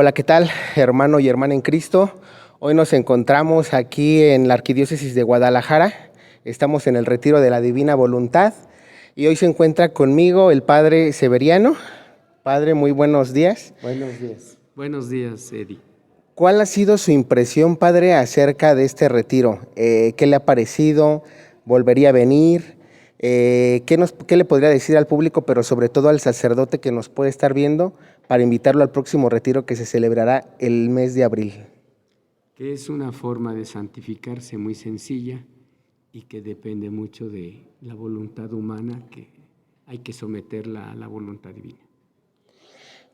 Hola, ¿qué tal, hermano y hermana en Cristo? Hoy nos encontramos aquí en la Arquidiócesis de Guadalajara. Estamos en el Retiro de la Divina Voluntad y hoy se encuentra conmigo el Padre Severiano. Padre, muy buenos días. Buenos días. Buenos días, Eddie. ¿Cuál ha sido su impresión, Padre, acerca de este retiro? ¿Qué le ha parecido? ¿Volvería a venir? ¿Qué le podría decir al público, pero sobre todo al sacerdote que nos puede estar viendo, para invitarlo al próximo retiro que se celebrará el mes de abril? Que es una forma de santificarse muy sencilla y que depende mucho de la voluntad humana, que hay que someterla a la voluntad divina.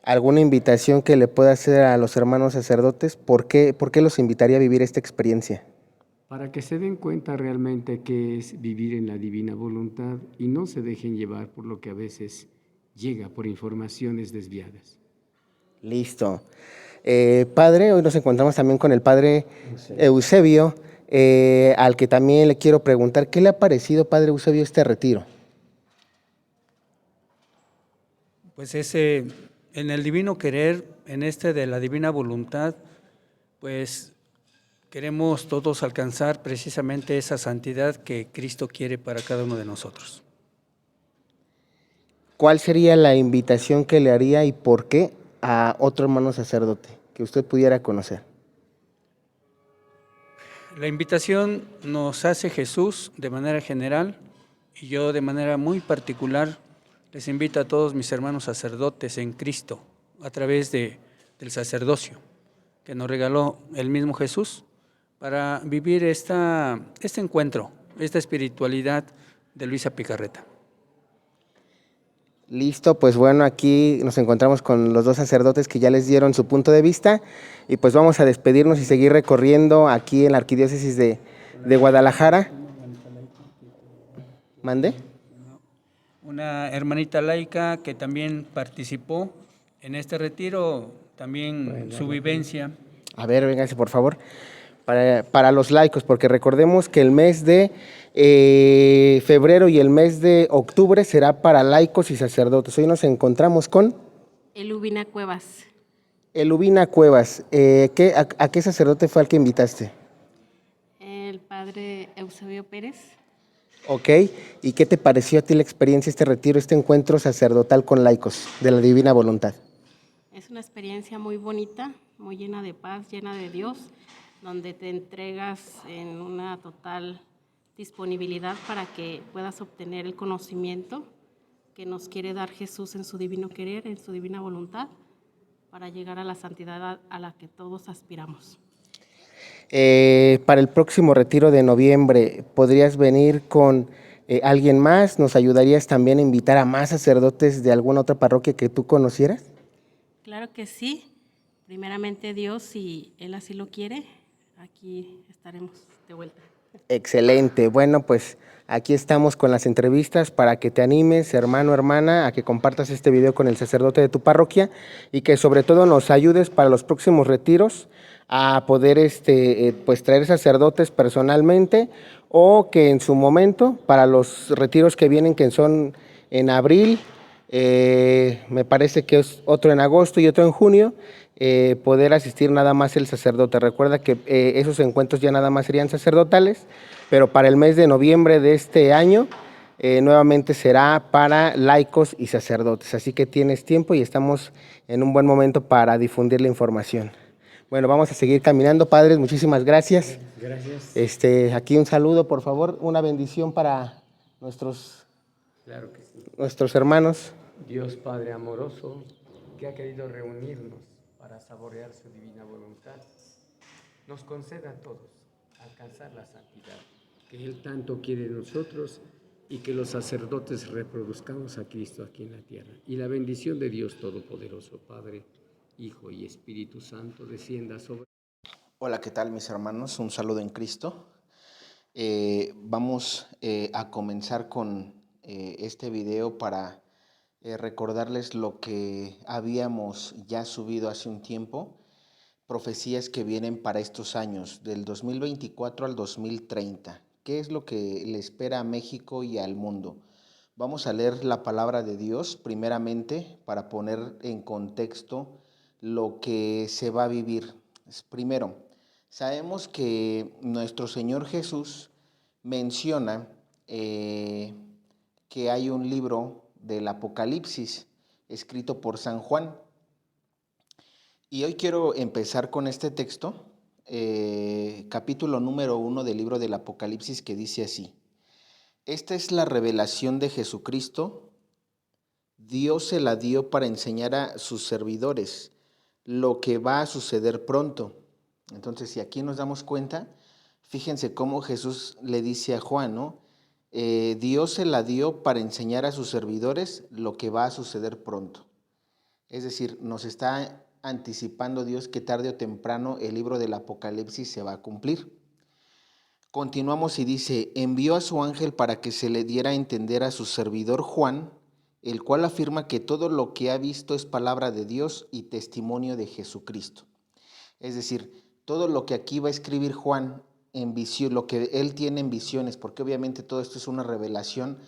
¿Alguna invitación que le pueda hacer a los hermanos sacerdotes? ¿Por qué los invitaría a vivir esta experiencia? Para que se den cuenta realmente qué es vivir en la divina voluntad y no se dejen llevar por lo que a veces llega por informaciones desviadas. Listo. Padre, hoy nos encontramos también con el Padre Eusebio, al que también le quiero preguntar, ¿qué le ha parecido, Padre Eusebio, este retiro? Pues ese, en el divino querer, en este de la divina voluntad, pues queremos todos alcanzar precisamente esa santidad que Cristo quiere para cada uno de nosotros. ¿Cuál sería la invitación que le haría y por qué a otro hermano sacerdote que usted pudiera conocer? La invitación nos hace Jesús de manera general y yo de manera muy particular les invito a todos mis hermanos sacerdotes en Cristo a través del sacerdocio que nos regaló el mismo Jesús para vivir este encuentro, esta espiritualidad de Luisa Picarreta. Listo, pues bueno, aquí nos encontramos con los dos sacerdotes que ya les dieron su punto de vista y pues vamos a despedirnos y seguir recorriendo aquí en la Arquidiócesis de Guadalajara. ¿Mande? Una hermanita laica que también participó en este retiro, también su vivencia. A ver, véngase por favor. Para los laicos, porque recordemos que el mes de febrero y el mes de octubre será para laicos y sacerdotes. Hoy nos encontramos con Elubina Cuevas. Elubina Cuevas. ¿A qué sacerdote fue al que invitaste? El padre Eusebio Pérez. Ok, ¿y qué te pareció a ti la experiencia, este retiro, este encuentro sacerdotal con laicos de la Divina Voluntad? Es una experiencia muy bonita, muy llena de paz, llena de Dios, donde te entregas en una total disponibilidad para que puedas obtener el conocimiento que nos quiere dar Jesús en su divino querer, en su divina voluntad, para llegar a la santidad a la que todos aspiramos. Para el próximo retiro de noviembre, ¿podrías venir con alguien más? ¿Nos ayudarías también a invitar a más sacerdotes de alguna otra parroquia que tú conocieras? Claro que sí. Primeramente Dios, si Él así lo quiere, aquí estaremos de vuelta. Excelente. Bueno, pues aquí estamos con las entrevistas para que te animes, hermano, hermana, a que compartas este video con el sacerdote de tu parroquia y que sobre todo nos ayudes para los próximos retiros a poder pues traer sacerdotes personalmente, o que en su momento, para los retiros que vienen, que son en abril, me parece que es otro en agosto y otro en junio, poder asistir nada más el sacerdote. Recuerda que esos encuentros ya nada más serían sacerdotales, pero para el mes de noviembre de este año nuevamente será para laicos y sacerdotes. Así que tienes tiempo y estamos en un buen momento para difundir la información. Bueno, vamos a seguir caminando, padres. Muchísimas gracias. Gracias. Aquí un saludo, por favor, una bendición para nuestros Claro que sí. hermanos. Dios Padre amoroso, que ha querido reunirnos para saborear su divina voluntad, nos conceda a todos alcanzar la santidad que Él tanto quiere de nosotros y que los sacerdotes reproduzcamos a Cristo aquí en la tierra. Y la bendición de Dios Todopoderoso, Padre, Hijo y Espíritu Santo, descienda sobre... Hola, ¿qué tal, mis hermanos? Un saludo en Cristo. Vamos a comenzar con este video para recordarles lo que habíamos ya subido hace un tiempo, profecías que vienen para estos años, del 2024 al 2030. ¿Qué es lo que le espera a México y al mundo? Vamos a leer la palabra de Dios primeramente para poner en contexto lo que se va a vivir. Primero, sabemos que nuestro Señor Jesús menciona que hay un libro del Apocalipsis escrito por San Juan. Y hoy quiero empezar con este texto, capítulo número 1 del libro del Apocalipsis, que dice así: esta es la revelación de Jesucristo. Dios se la dio para enseñar a sus servidores lo que va a suceder pronto. Entonces, si aquí nos damos cuenta, fíjense cómo Jesús le dice a Juan, ¿no? Dios se la dio para enseñar a sus servidores lo que va a suceder pronto. Es decir, nos está anticipando Dios que tarde o temprano el libro del Apocalipsis se va a cumplir. Continuamos y dice: envió a su ángel para que se le diera a entender a su servidor Juan, el cual afirma que todo lo que ha visto es palabra de Dios y testimonio de Jesucristo. Es decir, todo lo que aquí va a escribir Juan en visión, lo que él tiene en visiones, porque obviamente todo esto es una revelación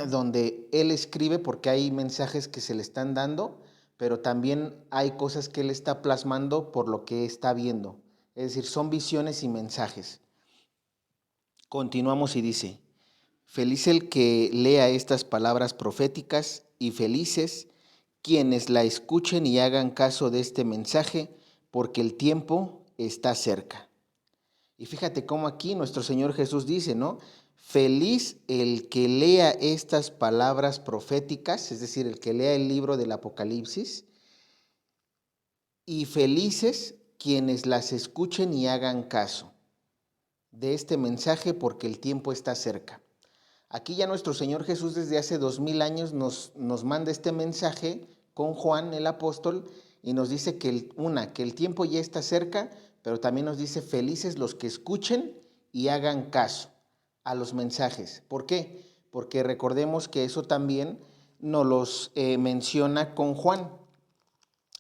donde él escribe porque hay mensajes que se le están dando, pero también hay cosas que él está plasmando por lo que está viendo. Es decir, son visiones y mensajes. Continuamos y dice: feliz el que lea estas palabras proféticas y felices quienes la escuchen y hagan caso de este mensaje, porque el tiempo está cerca. Y fíjate cómo aquí nuestro Señor Jesús dice, ¿no? Feliz el que lea estas palabras proféticas, es decir, el que lea el libro del Apocalipsis, y felices quienes las escuchen y hagan caso de este mensaje, porque el tiempo está cerca. Aquí ya nuestro Señor Jesús desde hace 2000 años nos manda este mensaje con Juan el apóstol y nos dice que el tiempo ya está cerca, pero también nos dice felices los que escuchen y hagan caso a los mensajes. ¿Por qué? Porque recordemos que eso también nos los menciona con Juan.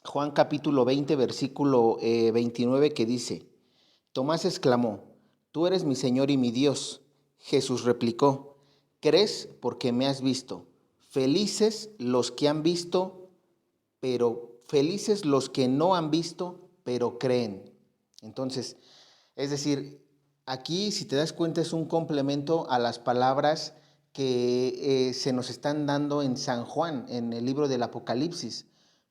Juan capítulo 20, versículo 29, que dice: Tomás exclamó: tú eres mi Señor y mi Dios. Jesús replicó: ¿crees porque me has visto? Felices los que han visto, pero felices los que no han visto, pero creen. Entonces, es decir, aquí, si te das cuenta, es un complemento a las palabras que se nos están dando en San Juan, en el libro del Apocalipsis.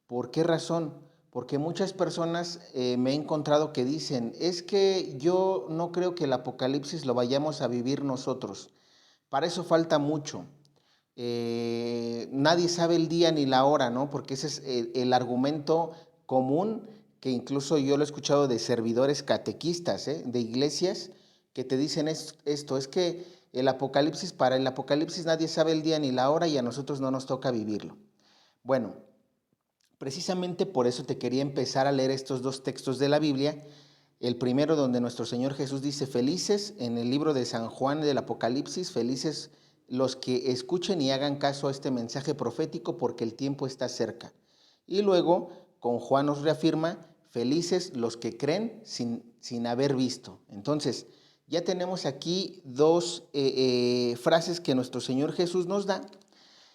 ¿Por qué razón? Porque muchas personas me he encontrado que dicen: es que yo no creo que el Apocalipsis lo vayamos a vivir nosotros. Para eso falta mucho. Nadie sabe el día ni la hora, ¿no? Porque ese es el argumento común, que incluso yo lo he escuchado de servidores catequistas, de iglesias, que te dicen esto: es que para el Apocalipsis nadie sabe el día ni la hora y a nosotros no nos toca vivirlo. Bueno, precisamente por eso te quería empezar a leer estos dos textos de la Biblia. El primero, donde nuestro Señor Jesús dice: felices, en el libro de San Juan del Apocalipsis, felices los que escuchen y hagan caso a este mensaje profético, porque el tiempo está cerca. Y luego, con Juan nos reafirma: felices los que creen sin haber visto. Entonces, ya tenemos aquí dos frases que nuestro Señor Jesús nos da,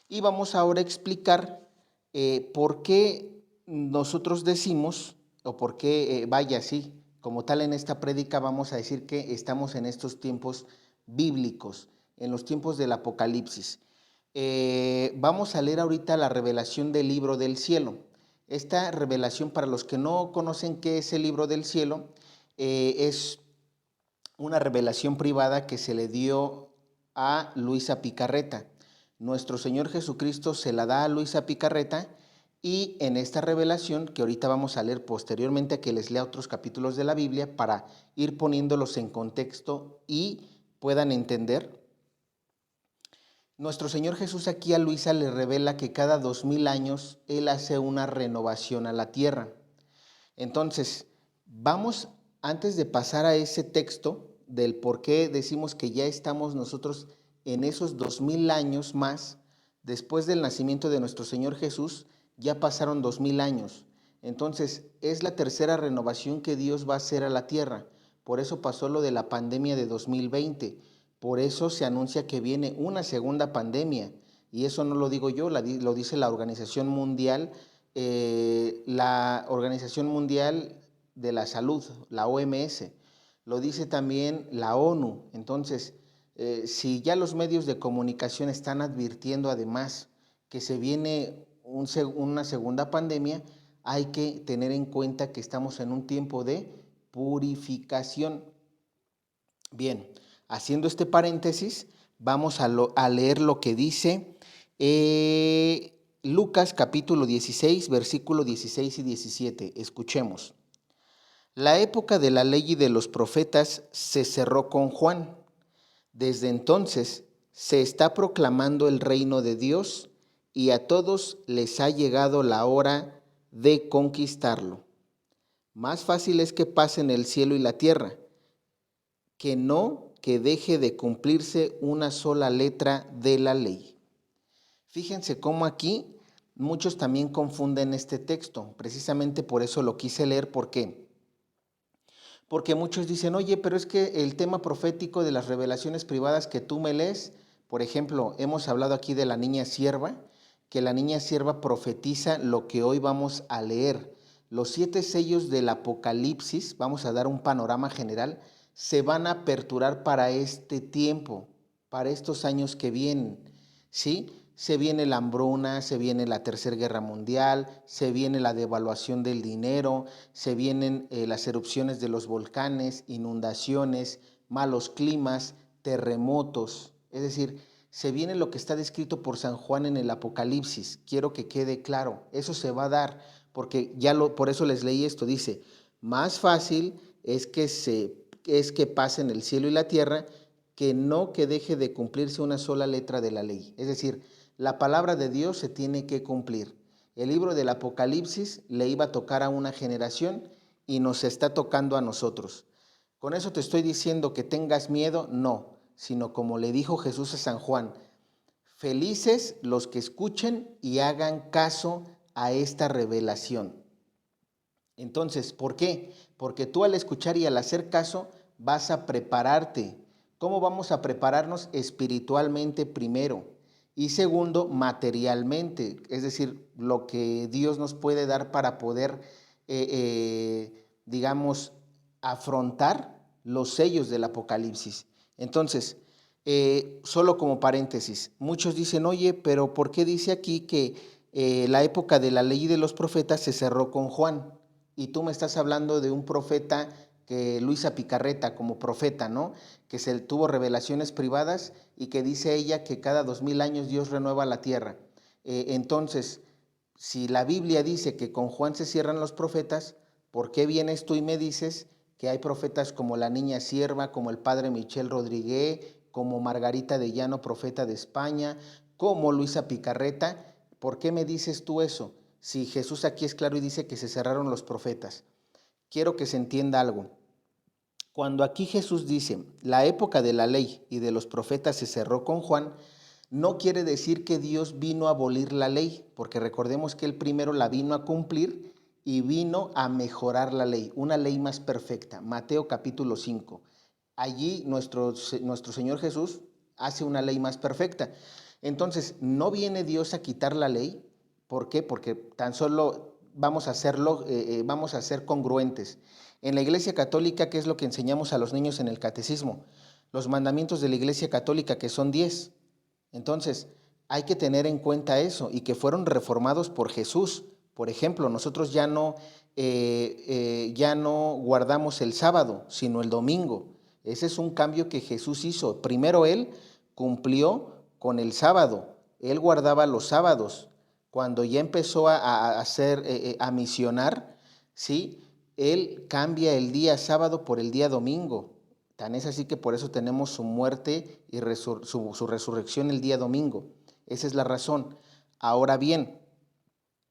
y vamos ahora a explicar por qué nosotros decimos, o por qué, sí, como tal en esta prédica vamos a decir que estamos en estos tiempos bíblicos, en los tiempos del Apocalipsis. Vamos a leer ahorita la revelación del libro del cielo. Esta revelación, para los que no conocen qué es el libro del cielo, es una revelación privada que se le dio a Luisa Picarreta. Nuestro Señor Jesucristo se la da a Luisa Picarreta, y en esta revelación, que ahorita vamos a leer posteriormente a que les lea otros capítulos de la Biblia para ir poniéndolos en contexto y puedan entender, nuestro Señor Jesús aquí a Luisa le revela que cada 2000 años Él hace una renovación a la tierra. Entonces, vamos, antes de pasar a ese texto del por qué decimos que ya estamos nosotros en esos 2000 años más, después del nacimiento de nuestro Señor Jesús, ya pasaron 2000 años. Entonces, es la tercera renovación que Dios va a hacer a la tierra. Por eso pasó lo de la pandemia de 2020. Por eso se anuncia que viene una segunda pandemia. Y eso no lo digo yo, lo dice la Organización Mundial la Organización Mundial de la Salud, la OMS, lo dice también la ONU. Entonces, si ya los medios de comunicación están advirtiendo además que se viene una segunda pandemia, hay que tener en cuenta que estamos en un tiempo de purificación. Bien, haciendo este paréntesis, vamos a leer lo que dice Lucas capítulo 16, versículo 16 y 17. Escuchemos. La época de la ley y de los profetas se cerró con Juan. Desde entonces se está proclamando el reino de Dios y a todos les ha llegado la hora de conquistarlo. Más fácil es que pasen el cielo y la tierra, que no que deje de cumplirse una sola letra de la ley. Fíjense cómo aquí muchos también confunden este texto. Precisamente por eso lo quise leer. ¿Por qué? Porque muchos dicen, oye, pero es que el tema profético de las revelaciones privadas que tú me lees, por ejemplo, hemos hablado aquí de la niña sierva, que la niña sierva profetiza lo que hoy vamos a leer. Los 7 sellos del Apocalipsis, vamos a dar un panorama general, se van a aperturar para este tiempo, para estos años que vienen, ¿sí? Se viene la hambruna, se viene la Tercera Guerra Mundial, se viene la devaluación del dinero, se vienen las erupciones de los volcanes, inundaciones, malos climas, terremotos. Es decir, se viene lo que está descrito por San Juan en el Apocalipsis. Quiero que quede claro, eso se va a dar, porque por eso les leí esto. Dice, más fácil es que pasen el cielo y la tierra, que no que deje de cumplirse una sola letra de la ley. Es decir, la palabra de Dios se tiene que cumplir. El libro del Apocalipsis le iba a tocar a una generación y nos está tocando a nosotros. Con eso te estoy diciendo que tengas miedo, no, sino como le dijo Jesús a San Juan, felices los que escuchen y hagan caso a esta revelación. Entonces, ¿por qué? Porque tú al escuchar y al hacer caso vas a prepararte. ¿Cómo vamos a prepararnos? Espiritualmente primero. Y segundo, materialmente, es decir, lo que Dios nos puede dar para poder, digamos, afrontar los sellos del Apocalipsis. Entonces, solo como paréntesis, muchos dicen, oye, pero ¿por qué dice aquí que la época de la ley y de los profetas se cerró con Juan? Y tú me estás hablando de un profeta que Luisa Picarreta como profeta, ¿no? Que se tuvo revelaciones privadas y que dice ella que cada 2000 años Dios renueva la tierra. Entonces, si la Biblia dice que con Juan se cierran los profetas, ¿por qué vienes tú y me dices que hay profetas como la niña sierva, como el padre Michel Rodríguez, como Margarita de Llano, profeta de España, como Luisa Picarreta? ¿Por qué me dices tú eso? Si Jesús aquí es claro y dice que se cerraron los profetas. Quiero que se entienda algo. Cuando aquí Jesús dice, la época de la ley y de los profetas se cerró con Juan, no quiere decir que Dios vino a abolir la ley, porque recordemos que Él primero la vino a cumplir y vino a mejorar la ley, una ley más perfecta. Mateo capítulo 5. Allí nuestro Señor Jesús hace una ley más perfecta. Entonces, no viene Dios a quitar la ley. ¿Por qué? Porque tan solo vamos a ser congruentes. En la Iglesia Católica, ¿qué es lo que enseñamos a los niños en el catecismo? Los mandamientos de la Iglesia Católica, que son 10. Entonces, hay que tener en cuenta eso y que fueron reformados por Jesús. Por ejemplo, nosotros ya no guardamos el sábado, sino el domingo. Ese es un cambio que Jesús hizo. Primero Él cumplió con el sábado. Él guardaba los sábados. Cuando ya empezó a misionar, ¿sí? Él cambia el día sábado por el día domingo. Tan es así que por eso tenemos su muerte y su resurrección el día domingo. Esa es la razón. Ahora bien,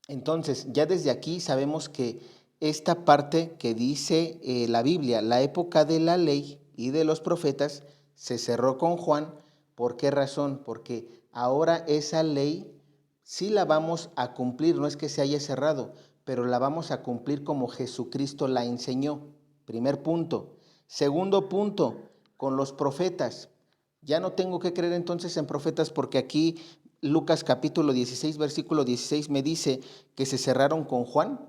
entonces ya desde aquí sabemos que esta parte que dice la Biblia, la época de la ley y de los profetas, se cerró con Juan. ¿Por qué razón? Porque ahora esa ley sí la vamos a cumplir, no es que se haya cerrado, pero la vamos a cumplir como Jesucristo la enseñó. Primer punto. Segundo punto, con los profetas. Ya no tengo que creer entonces en profetas porque aquí Lucas capítulo 16, versículo 16 me dice que se cerraron con Juan.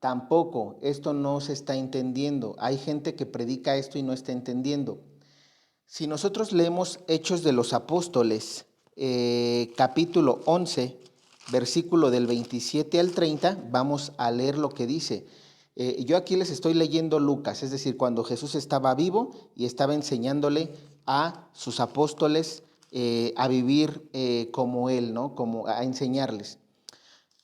Tampoco, esto no se está entendiendo. Hay gente que predica esto y no está entendiendo. Si nosotros leemos Hechos de los Apóstoles, capítulo 11, versículo del 27 al 30, vamos a leer lo que dice. Yo aquí les estoy leyendo Lucas, es decir, cuando Jesús estaba vivo y estaba enseñándole a sus apóstoles a vivir como él, ¿no? Como a enseñarles.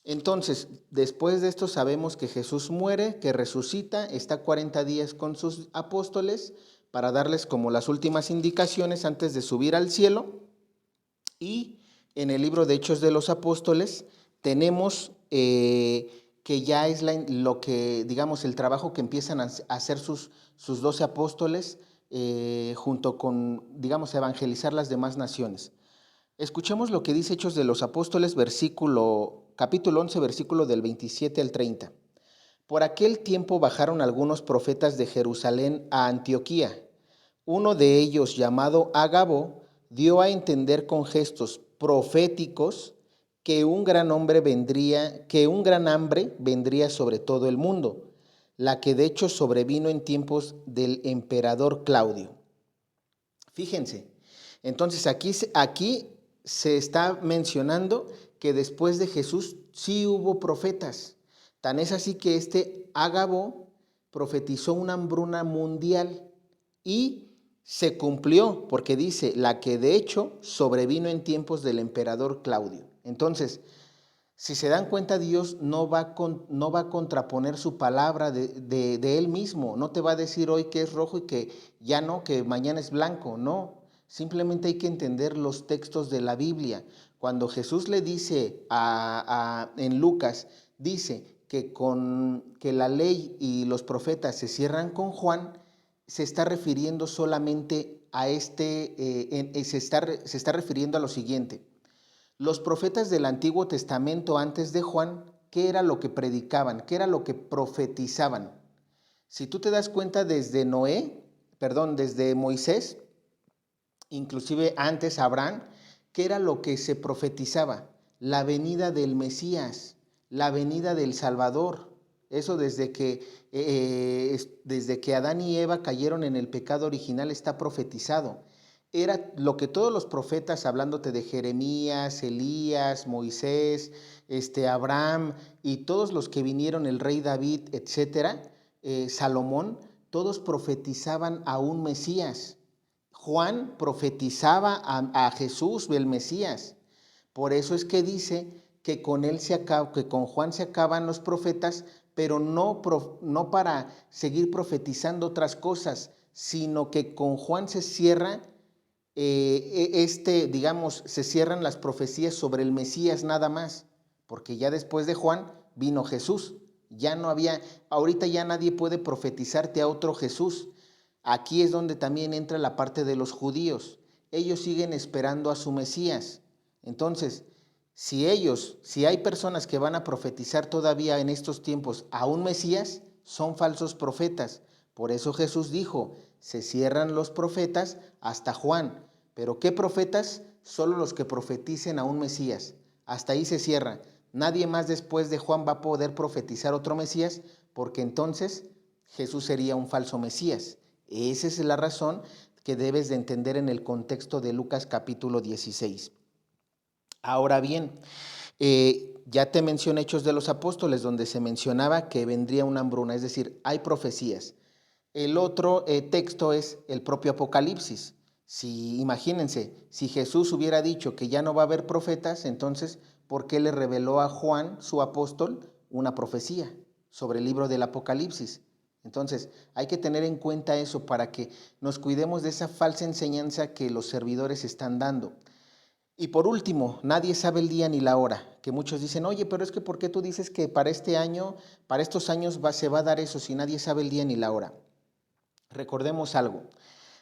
Entonces, después de esto sabemos que Jesús muere, que resucita, está 40 días con sus apóstoles para darles como las últimas indicaciones antes de subir al cielo. Y en el libro de Hechos de los Apóstoles tenemos que ya es lo que, digamos, el trabajo que empiezan a hacer sus 12 apóstoles junto con, digamos, a evangelizar las demás naciones. Escuchemos lo que dice Hechos de los Apóstoles, capítulo 11, versículo del 27 al 30. Por aquel tiempo bajaron algunos profetas de Jerusalén a Antioquía. Uno de ellos, llamado Agabo, dio a entender con gestos proféticos que un gran hambre vendría sobre todo el mundo, la que de hecho sobrevino en tiempos del emperador Claudio. Fíjense, entonces aquí se está mencionando que después de Jesús sí hubo profetas. Tan es así que este Agabo profetizó una hambruna mundial y se cumplió, porque dice, la que de hecho sobrevino en tiempos del emperador Claudio. Entonces, si se dan cuenta, Dios no va a contraponer su palabra de Él mismo. No te va a decir hoy que es rojo y que ya no, que mañana es blanco. No, simplemente hay que entender los textos de la Biblia. Cuando Jesús le dice en Lucas, dice que la ley y los profetas se cierran con Juan, se está refiriendo solamente a se está refiriendo a lo siguiente. Los profetas del Antiguo Testamento antes de Juan, ¿qué era lo que predicaban? ¿Qué era lo que profetizaban? Si tú te das cuenta desde desde Moisés, inclusive antes Abraham, ¿qué era lo que se profetizaba? La venida del Mesías, la venida del Salvador. Eso desde que Adán y Eva cayeron en el pecado original está profetizado. Era lo que todos los profetas, hablándote de Jeremías, Elías, Moisés, Abraham y todos los que vinieron, el rey David, etcétera, Salomón, todos profetizaban a un Mesías. Juan profetizaba a Jesús, el Mesías. Por eso es que dice que con Juan se acaban los profetas, pero no para seguir profetizando otras cosas, sino que con Juan se cierra se cierran las profecías sobre el Mesías nada más, porque ya después de Juan vino Jesús. Ahorita ya nadie puede profetizarte a otro Jesús. Aquí es donde también entra la parte de los judíos. Ellos siguen esperando a su Mesías. Entonces, si hay personas que van a profetizar todavía en estos tiempos a un Mesías, son falsos profetas. Por eso Jesús dijo, se cierran los profetas hasta Juan. ¿Pero qué profetas? Solo los que profeticen a un Mesías. Hasta ahí se cierra. Nadie más después de Juan va a poder profetizar otro Mesías, porque entonces Jesús sería un falso Mesías. Esa es la razón que debes de entender en el contexto de Lucas capítulo 16. Ahora bien, ya te mencioné Hechos de los Apóstoles, donde se mencionaba que vendría una hambruna, es decir, hay profecías. El otro texto es el propio Apocalipsis. Imagínense, si Jesús hubiera dicho que ya no va a haber profetas, entonces, ¿por qué le reveló a Juan, su apóstol, una profecía sobre el libro del Apocalipsis? Entonces, hay que tener en cuenta eso para que nos cuidemos de esa falsa enseñanza que los servidores están dando. Y por último, nadie sabe el día ni la hora, que muchos dicen, oye, pero es que ¿por qué tú dices que para estos años se va a dar eso si nadie sabe el día ni la hora? Recordemos algo,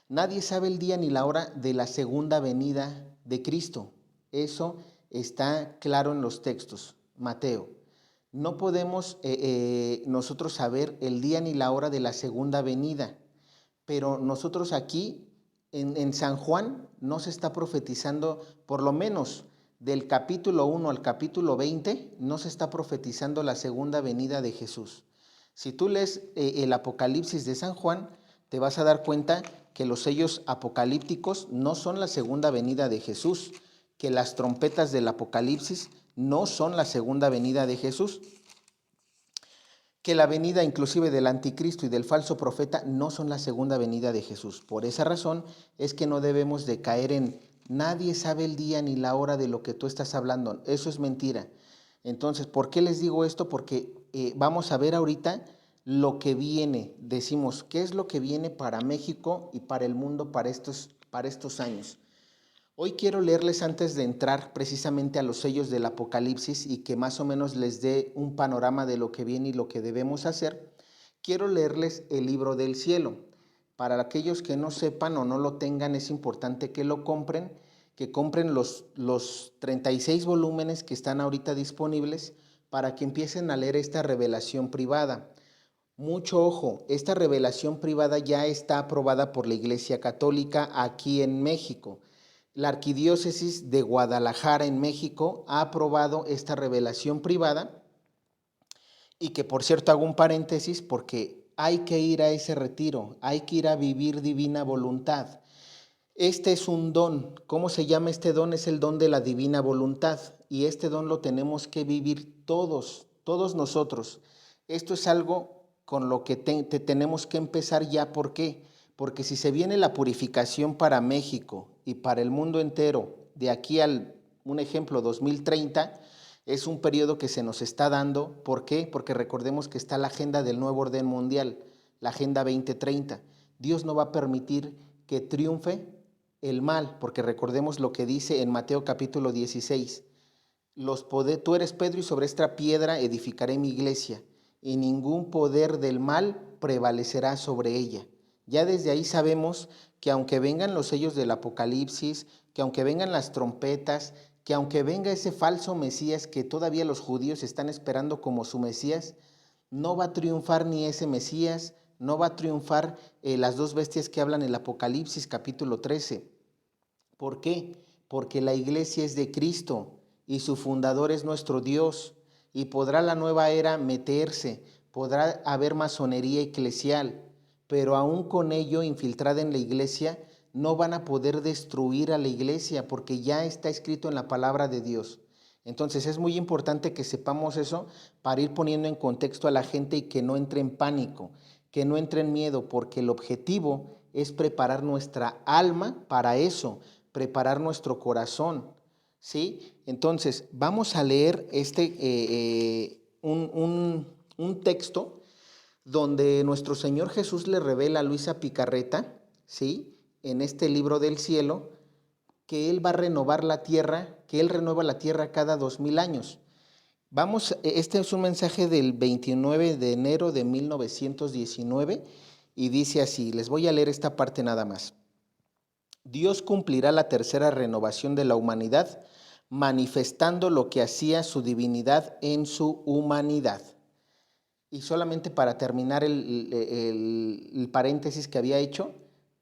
nadie sabe el día ni la hora de la segunda venida de Cristo. Eso está claro en los textos. Mateo, no podemos nosotros saber el día ni la hora de la segunda venida, pero nosotros aquí en San Juan no se está profetizando, por lo menos del capítulo 1 al capítulo 20 no se está profetizando la segunda venida de Jesús. Si tú lees el Apocalipsis de San Juan, te vas a dar cuenta que los sellos apocalípticos no son la segunda venida de Jesús, que las trompetas del Apocalipsis no son la segunda venida de Jesús, que la venida inclusive del anticristo y del falso profeta no son la segunda venida de Jesús. Por esa razón es que no debemos de caer en nadie sabe el día ni la hora de lo que tú estás hablando. Eso es mentira. Entonces, ¿por qué les digo esto? Porque vamos a ver ahorita lo que viene. Decimos, ¿qué es lo que viene para México y para el mundo para estos años? Hoy quiero leerles antes de entrar precisamente a los sellos del Apocalipsis y que más o menos les dé un panorama de lo que viene y lo que debemos hacer. Quiero leerles el libro del cielo. Para aquellos que no sepan o no lo tengan, es importante que lo compren, que compren los 36 volúmenes que están ahorita disponibles para que empiecen a leer esta revelación privada. Mucho ojo, esta revelación privada ya está aprobada por la Iglesia Católica aquí en México. La Arquidiócesis de Guadalajara en México ha aprobado esta revelación privada y que, por cierto, hago un paréntesis porque hay que ir a ese retiro, hay que ir a vivir divina voluntad. Este es un don. ¿Cómo se llama este don? Es el don de la divina voluntad y este don lo tenemos que vivir todos nosotros. Esto es algo con lo que tenemos que empezar ya. ¿Por qué? Porque si se viene la purificación para México y para el mundo entero, de aquí al, un ejemplo, 2030, es un periodo que se nos está dando. ¿Por qué? Porque recordemos que está la agenda del nuevo orden mundial, la Agenda 2030. Dios no va a permitir que triunfe el mal, porque recordemos lo que dice en Mateo capítulo 16. Tú eres Pedro y sobre esta piedra edificaré mi iglesia y ningún poder del mal prevalecerá sobre ella. Ya desde ahí sabemos que aunque vengan los sellos del Apocalipsis, que aunque vengan las trompetas, que aunque venga ese falso Mesías que todavía los judíos están esperando como su Mesías, no va a triunfar ni ese Mesías, no va a triunfar las dos bestias que hablan en el Apocalipsis capítulo 13. ¿Por qué? Porque la iglesia es de Cristo y su fundador es nuestro Dios y podrá la nueva era meterse, podrá haber masonería eclesial, pero aún con ello infiltrada en la iglesia no van a poder destruir a la iglesia porque ya está escrito en la palabra de Dios. Entonces es muy importante que sepamos eso para ir poniendo en contexto a la gente y que no entre en pánico, que no entre en miedo, porque el objetivo es preparar nuestra alma para eso, preparar nuestro corazón, ¿sí? Entonces vamos a leer un texto donde nuestro Señor Jesús le revela a Luisa Picarreta, ¿sí?, en este libro del cielo, que Él va a renovar la tierra, que Él renueva la tierra cada 2000 años. Este es un mensaje del 29 de enero de 1919 y dice así, les voy a leer esta parte nada más. Dios cumplirá la tercera renovación de la humanidad, manifestando lo que hacía su divinidad en su humanidad. Y solamente para terminar el paréntesis que había hecho,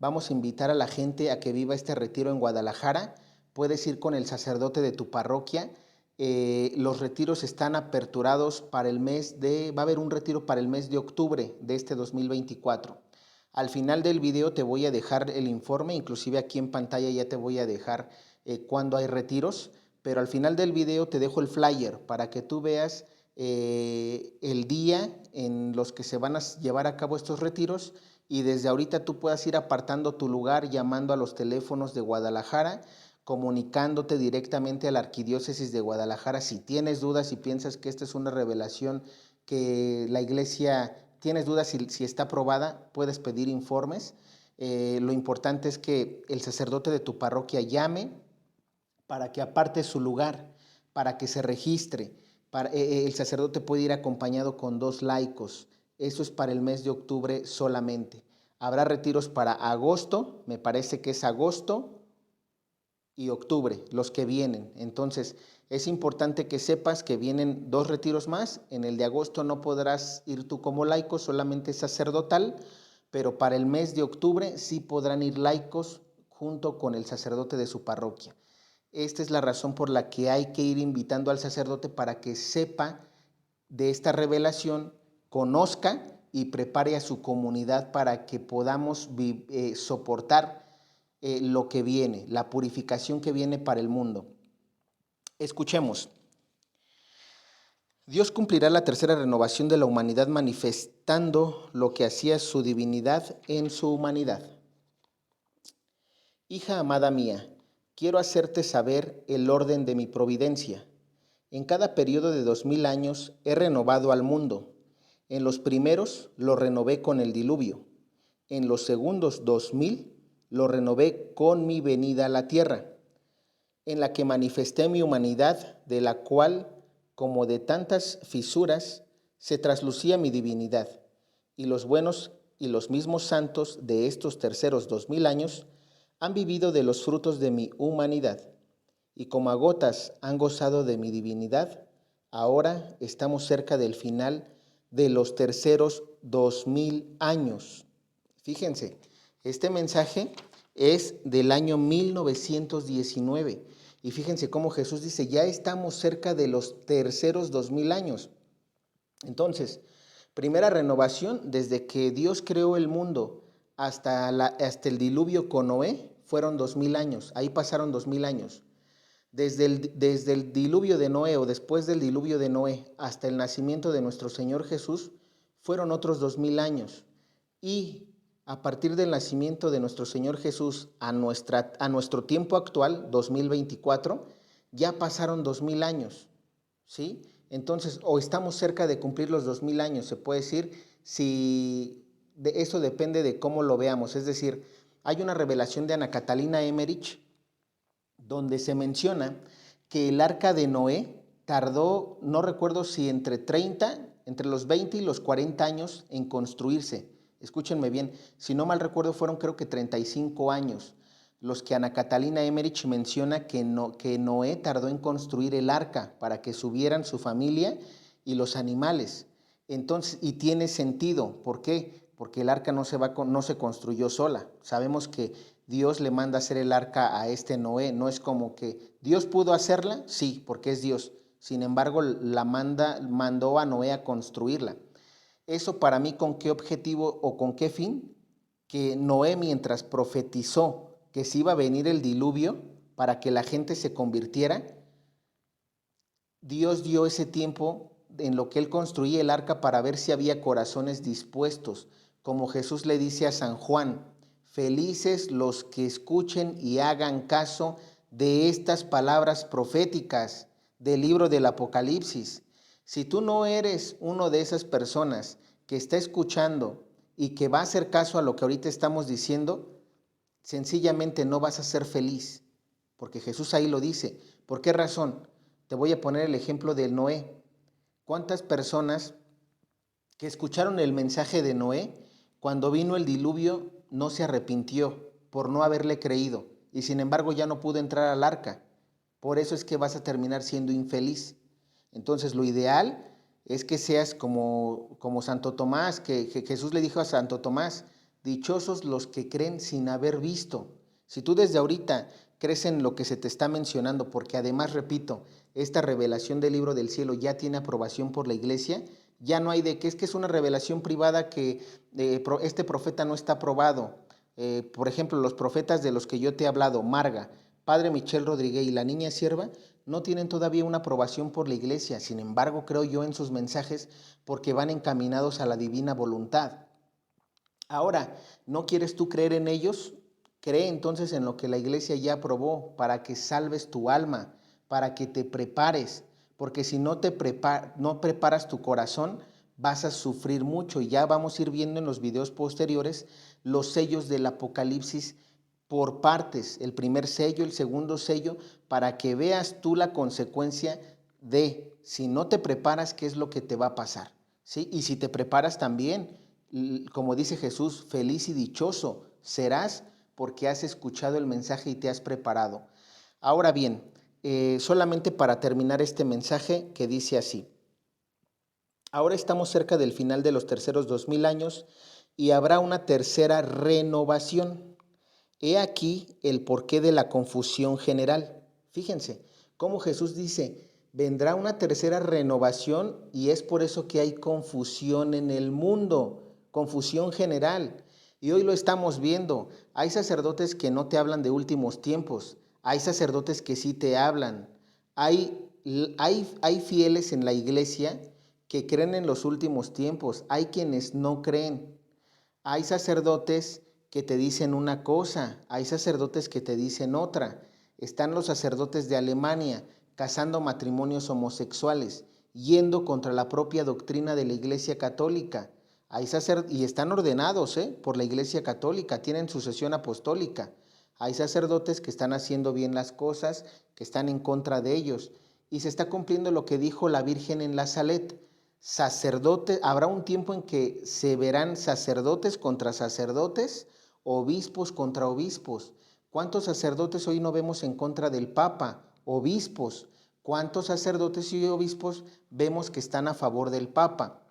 vamos a invitar a la gente a que viva este retiro en Guadalajara. Puedes ir con el sacerdote de tu parroquia. Los retiros están aperturados para el va a haber un retiro para el mes de octubre de este 2024. Al final del video te voy a dejar el informe, inclusive aquí en pantalla ya te voy a dejar cuándo hay retiros, pero al final del video te dejo el flyer para que tú veas el día en los que se van a llevar a cabo estos retiros y desde ahorita tú puedas ir apartando tu lugar, llamando a los teléfonos de Guadalajara, comunicándote directamente a la Arquidiócesis de Guadalajara. Si tienes dudas y piensas que esta es una revelación que la iglesia, tienes dudas si está aprobada, puedes pedir informes. Lo importante es que el sacerdote de tu parroquia llame para que aparte su lugar, para que se registre. El sacerdote puede ir acompañado con 2 laicos. Eso es para el mes de octubre solamente. Habrá retiros para agosto, me parece que es agosto y octubre, los que vienen. Entonces, es importante que sepas que vienen 2 retiros más. En el de agosto no podrás ir tú como laico, solamente sacerdotal, pero para el mes de octubre sí podrán ir laicos junto con el sacerdote de su parroquia. Esta es la razón por la que hay que ir invitando al sacerdote para que sepa de esta revelación, conozca y prepare a su comunidad para que podamos soportar lo que viene, la purificación que viene para el mundo. Escuchemos. Dios cumplirá la tercera renovación de la humanidad manifestando lo que hacía su divinidad en su humanidad. Hija amada mía, quiero hacerte saber el orden de mi providencia. En cada periodo de 2000 años he renovado al mundo. En los primeros lo renové con el diluvio. En los segundos 2000 lo renové con mi venida a la tierra, en la que manifesté mi humanidad, de la cual, como de tantas fisuras, se traslucía mi divinidad, y los buenos y los mismos santos de estos terceros 2000 años han vivido de los frutos de mi humanidad, y como a gotas han gozado de mi divinidad, ahora estamos cerca del final de los terceros 2000 años. Fíjense, este mensaje es del año 1919. Y fíjense cómo Jesús dice, ya estamos cerca de los terceros 2000 años. Entonces, primera renovación, desde que Dios creó el mundo hasta el diluvio con Noé, fueron 2000 años. Ahí pasaron 2000 años. Desde el diluvio de Noé o después del diluvio de Noé hasta el nacimiento de nuestro Señor Jesús, fueron otros 2000 años. Y a partir del nacimiento de nuestro Señor Jesús a nuestro tiempo actual, 2024, ya pasaron 2000 años, ¿sí? Entonces, o estamos cerca de cumplir los 2000 años, se puede decir, eso depende de cómo lo veamos. Es decir, hay una revelación de Ana Catalina Emmerich donde se menciona que el arca de Noé tardó, no recuerdo si entre los 20 y los 40 años en construirse. Escúchenme bien, si no mal recuerdo fueron creo que 35 años los que Ana Catalina Emmerich menciona que Noé tardó en construir el arca para que subieran su familia y los animales. Entonces, y tiene sentido, ¿por qué? Porque el arca no se construyó sola. Sabemos que Dios le manda hacer el arca a Noé, no es como que Dios pudo hacerla, sí, porque es Dios. Sin embargo, mandó a Noé a construirla. ¿Eso para mí con qué objetivo o con qué fin? Que Noé, mientras profetizó que se iba a venir el diluvio para que la gente se convirtiera, Dios dio ese tiempo en lo que él construía el arca para ver si había corazones dispuestos. Como Jesús le dice a San Juan, felices los que escuchen y hagan caso de estas palabras proféticas del libro del Apocalipsis. Si tú no eres uno de esas personas que está escuchando y que va a hacer caso a lo que ahorita estamos diciendo, sencillamente no vas a ser feliz, porque Jesús ahí lo dice. ¿Por qué razón? Te voy a poner el ejemplo de Noé. ¿Cuántas personas que escucharon el mensaje de Noé, cuando vino el diluvio, no se arrepintió por no haberle creído y sin embargo ya no pudo entrar al arca? Por eso es que vas a terminar siendo infeliz. Entonces lo ideal es que seas como Santo Tomás, que Jesús le dijo a Santo Tomás, dichosos los que creen sin haber visto. Si tú desde ahorita crees en lo que se te está mencionando, porque además, repito, esta revelación del libro del cielo ya tiene aprobación por la iglesia, ya no hay de que es una revelación privada que este profeta no está aprobado. Por ejemplo, los profetas de los que yo te he hablado, Marga, Padre Michel Rodríguez y la niña sierva, no tienen todavía una aprobación por la iglesia. Sin embargo, creo yo en sus mensajes porque van encaminados a la divina voluntad. Ahora, ¿no quieres tú creer en ellos? Cree entonces en lo que la iglesia ya aprobó para que salves tu alma, para que te prepares, porque si no preparas tu corazón, vas a sufrir mucho. Y ya vamos a ir viendo en los videos posteriores los sellos del Apocalipsis por partes, el primer sello, el segundo sello, para que veas tú la consecuencia de, si no te preparas, qué es lo que te va a pasar, ¿sí? Y si te preparas también, como dice Jesús, feliz y dichoso serás porque has escuchado el mensaje y te has preparado. Ahora bien, solamente para terminar este mensaje que dice así, ahora estamos cerca del final de los terceros 2000 años y habrá una tercera renovación. He aquí el porqué de la confusión general. Fíjense cómo Jesús dice, vendrá una tercera renovación y es por eso que hay confusión en el mundo, confusión general. Y hoy lo estamos viendo. Hay sacerdotes que no te hablan de últimos tiempos. Hay sacerdotes que sí te hablan. Hay fieles en la iglesia que creen en los últimos tiempos. Hay quienes no creen. Hay sacerdotes que te dicen una cosa. Hay sacerdotes que te dicen otra. Están los sacerdotes de Alemania casando matrimonios homosexuales, yendo contra la propia doctrina de la Iglesia Católica. Y están ordenados por la Iglesia Católica, tienen sucesión apostólica. Hay sacerdotes que están haciendo bien las cosas, que están en contra de ellos. Y se está cumpliendo lo que dijo la Virgen en la Salet. Habrá un tiempo en que se verán sacerdotes contra sacerdotes, obispos contra obispos. ¿Cuántos sacerdotes hoy no vemos en contra del Papa? Obispos. ¿Cuántos sacerdotes y obispos vemos que están a favor del Papa?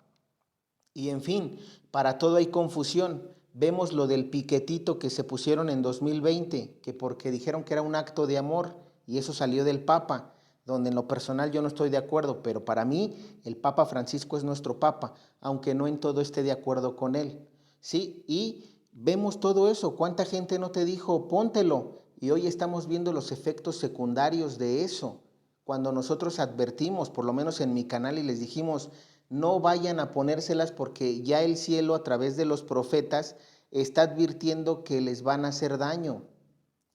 Y en fin, para todo hay confusión. Vemos lo del piquetito que se pusieron en 2020, que porque dijeron que era un acto de amor, y eso salió del Papa, donde en lo personal yo no estoy de acuerdo, pero para mí el Papa Francisco es nuestro Papa, aunque no en todo esté de acuerdo con él. ¿Sí? Y vemos todo eso. ¿Cuánta gente no te dijo, póntelo? Y hoy estamos viendo los efectos secundarios de eso. Cuando nosotros advertimos, por lo menos en mi canal, y les dijimos, no vayan a ponérselas porque ya el cielo a través de los profetas está advirtiendo que les van a hacer daño.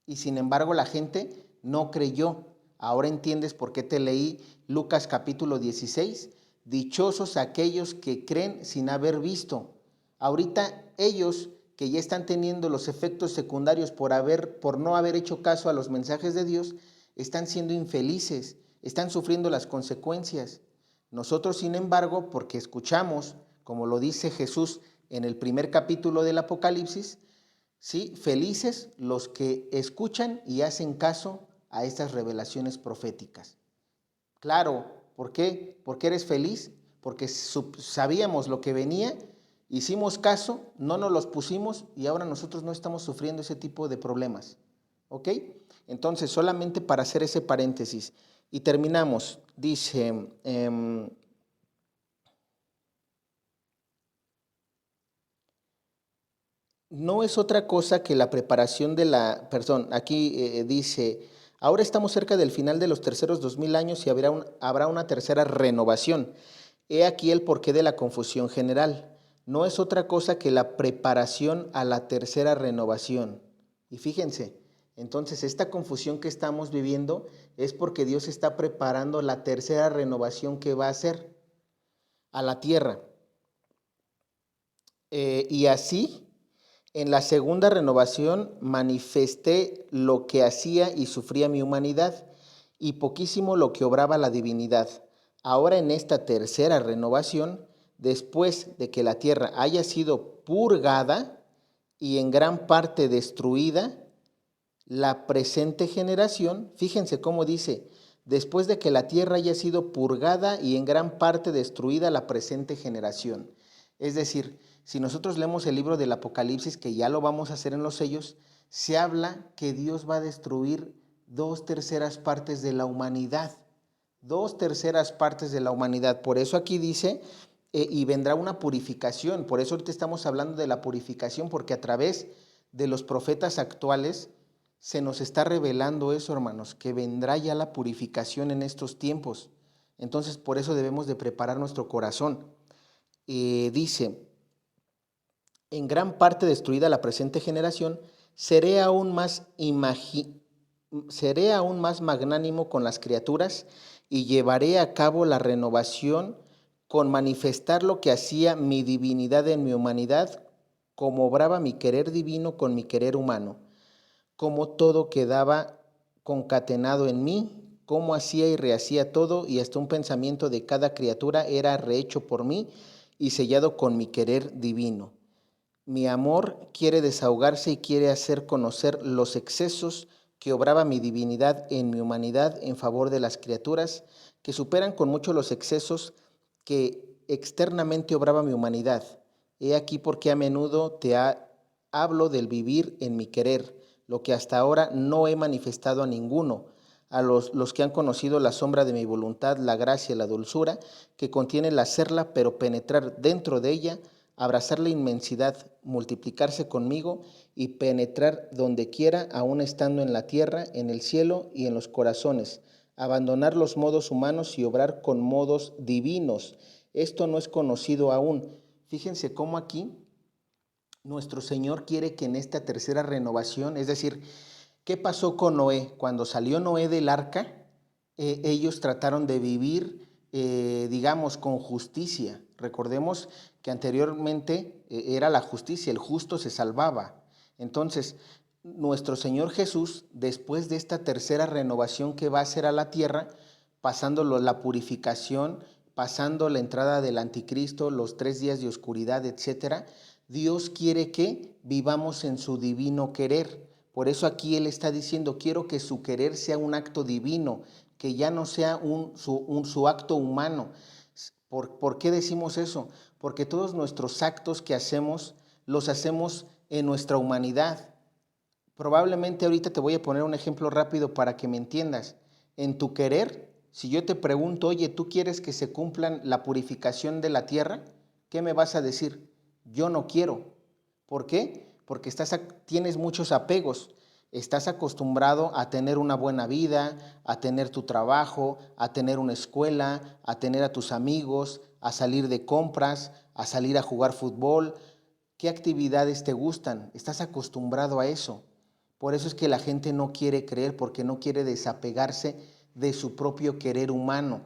Y sin embargo la gente no creyó. Ahora entiendes por qué te leí Lucas capítulo 16. Dichosos aquellos que creen sin haber visto. Ahorita ellos que ya están teniendo los efectos secundarios por no haber hecho caso a los mensajes de Dios, están siendo infelices, están sufriendo las consecuencias. Nosotros, sin embargo, porque escuchamos, como lo dice Jesús en el primer capítulo del Apocalipsis, ¿sí? Felices los que escuchan y hacen caso a estas revelaciones proféticas. Claro, ¿por qué? ¿Por qué eres feliz? Porque sabíamos lo que venía, hicimos caso, no nos los pusimos y ahora nosotros no estamos sufriendo ese tipo de problemas. ¿Ok? Entonces, solamente para hacer ese paréntesis. Y terminamos, dice, no es otra cosa que la preparación aquí dice, ahora estamos cerca del final de los terceros 2000 años y habrá una tercera renovación. He aquí el porqué de la confusión general. No es otra cosa que la preparación a la tercera renovación. Y fíjense, entonces esta confusión que estamos viviendo es porque Dios está preparando la tercera renovación que va a hacer a la tierra. Y así, en la segunda renovación manifesté lo que hacía y sufría mi humanidad, y poquísimo lo que obraba la divinidad. Ahora en esta tercera renovación, después de que la tierra haya sido purgada y en gran parte destruida, la presente generación, fíjense cómo dice, después de que la tierra haya sido purgada y en gran parte destruida la presente generación. Es decir, si nosotros leemos el libro del Apocalipsis, que ya lo vamos a hacer en los sellos, se habla que Dios va a destruir 2/3 partes de la humanidad. 2/3 partes de la humanidad. Por eso aquí dice, y vendrá una purificación. Por eso ahorita estamos hablando de la purificación, porque a través de los profetas actuales se nos está revelando eso, hermanos, que vendrá ya la purificación en estos tiempos. Entonces, por eso debemos de preparar nuestro corazón. Dice, en gran parte destruida la presente generación, seré aún más magnánimo con las criaturas y llevaré a cabo la renovación con manifestar lo que hacía mi divinidad en mi humanidad, como obraba mi querer divino con mi querer humano, como todo quedaba concatenado en mí, cómo hacía y rehacía todo, y hasta un pensamiento de cada criatura era rehecho por mí y sellado con mi querer divino. Mi amor quiere desahogarse y quiere hacer conocer los excesos que obraba mi divinidad en mi humanidad en favor de las criaturas, que superan con mucho los excesos que externamente obraba mi humanidad. He aquí porque a menudo hablo del vivir en mi querer, lo que hasta ahora no he manifestado a ninguno, a los que han conocido la sombra de mi voluntad, la gracia y la dulzura, que contiene el hacerla, pero penetrar dentro de ella, abrazar la inmensidad, multiplicarse conmigo y penetrar donde quiera, aún estando en la tierra, en el cielo y en los corazones, abandonar los modos humanos y obrar con modos divinos. Esto no es conocido aún. Fíjense cómo aquí nuestro Señor quiere que en esta tercera renovación, es decir, ¿qué pasó con Noé? Cuando salió Noé del arca, ellos trataron de vivir, digamos, con justicia. Recordemos que anteriormente era la justicia, el justo se salvaba. Entonces, nuestro Señor Jesús, después de esta tercera renovación que va a hacer a la tierra, pasando la purificación, pasando la entrada del anticristo, los 3 días de oscuridad, etcétera, Dios quiere que vivamos en su divino querer. Por eso aquí Él está diciendo, quiero que su querer sea un acto divino, que ya no sea su acto humano. ¿Por qué decimos eso? Porque todos nuestros actos que hacemos, los hacemos en nuestra humanidad. Probablemente ahorita te voy a poner un ejemplo rápido para que me entiendas. En tu querer, si yo te pregunto, oye, ¿tú quieres que se cumplan la purificación de la tierra? ¿Qué me vas a decir? Yo no quiero. ¿Por qué? Porque tienes muchos apegos. Estás acostumbrado a tener una buena vida, a tener tu trabajo, a tener una escuela, a tener a tus amigos, a salir de compras, a salir a jugar fútbol. ¿Qué actividades te gustan? Estás acostumbrado a eso. Por eso es que la gente no quiere creer, porque no quiere desapegarse de su propio querer humano.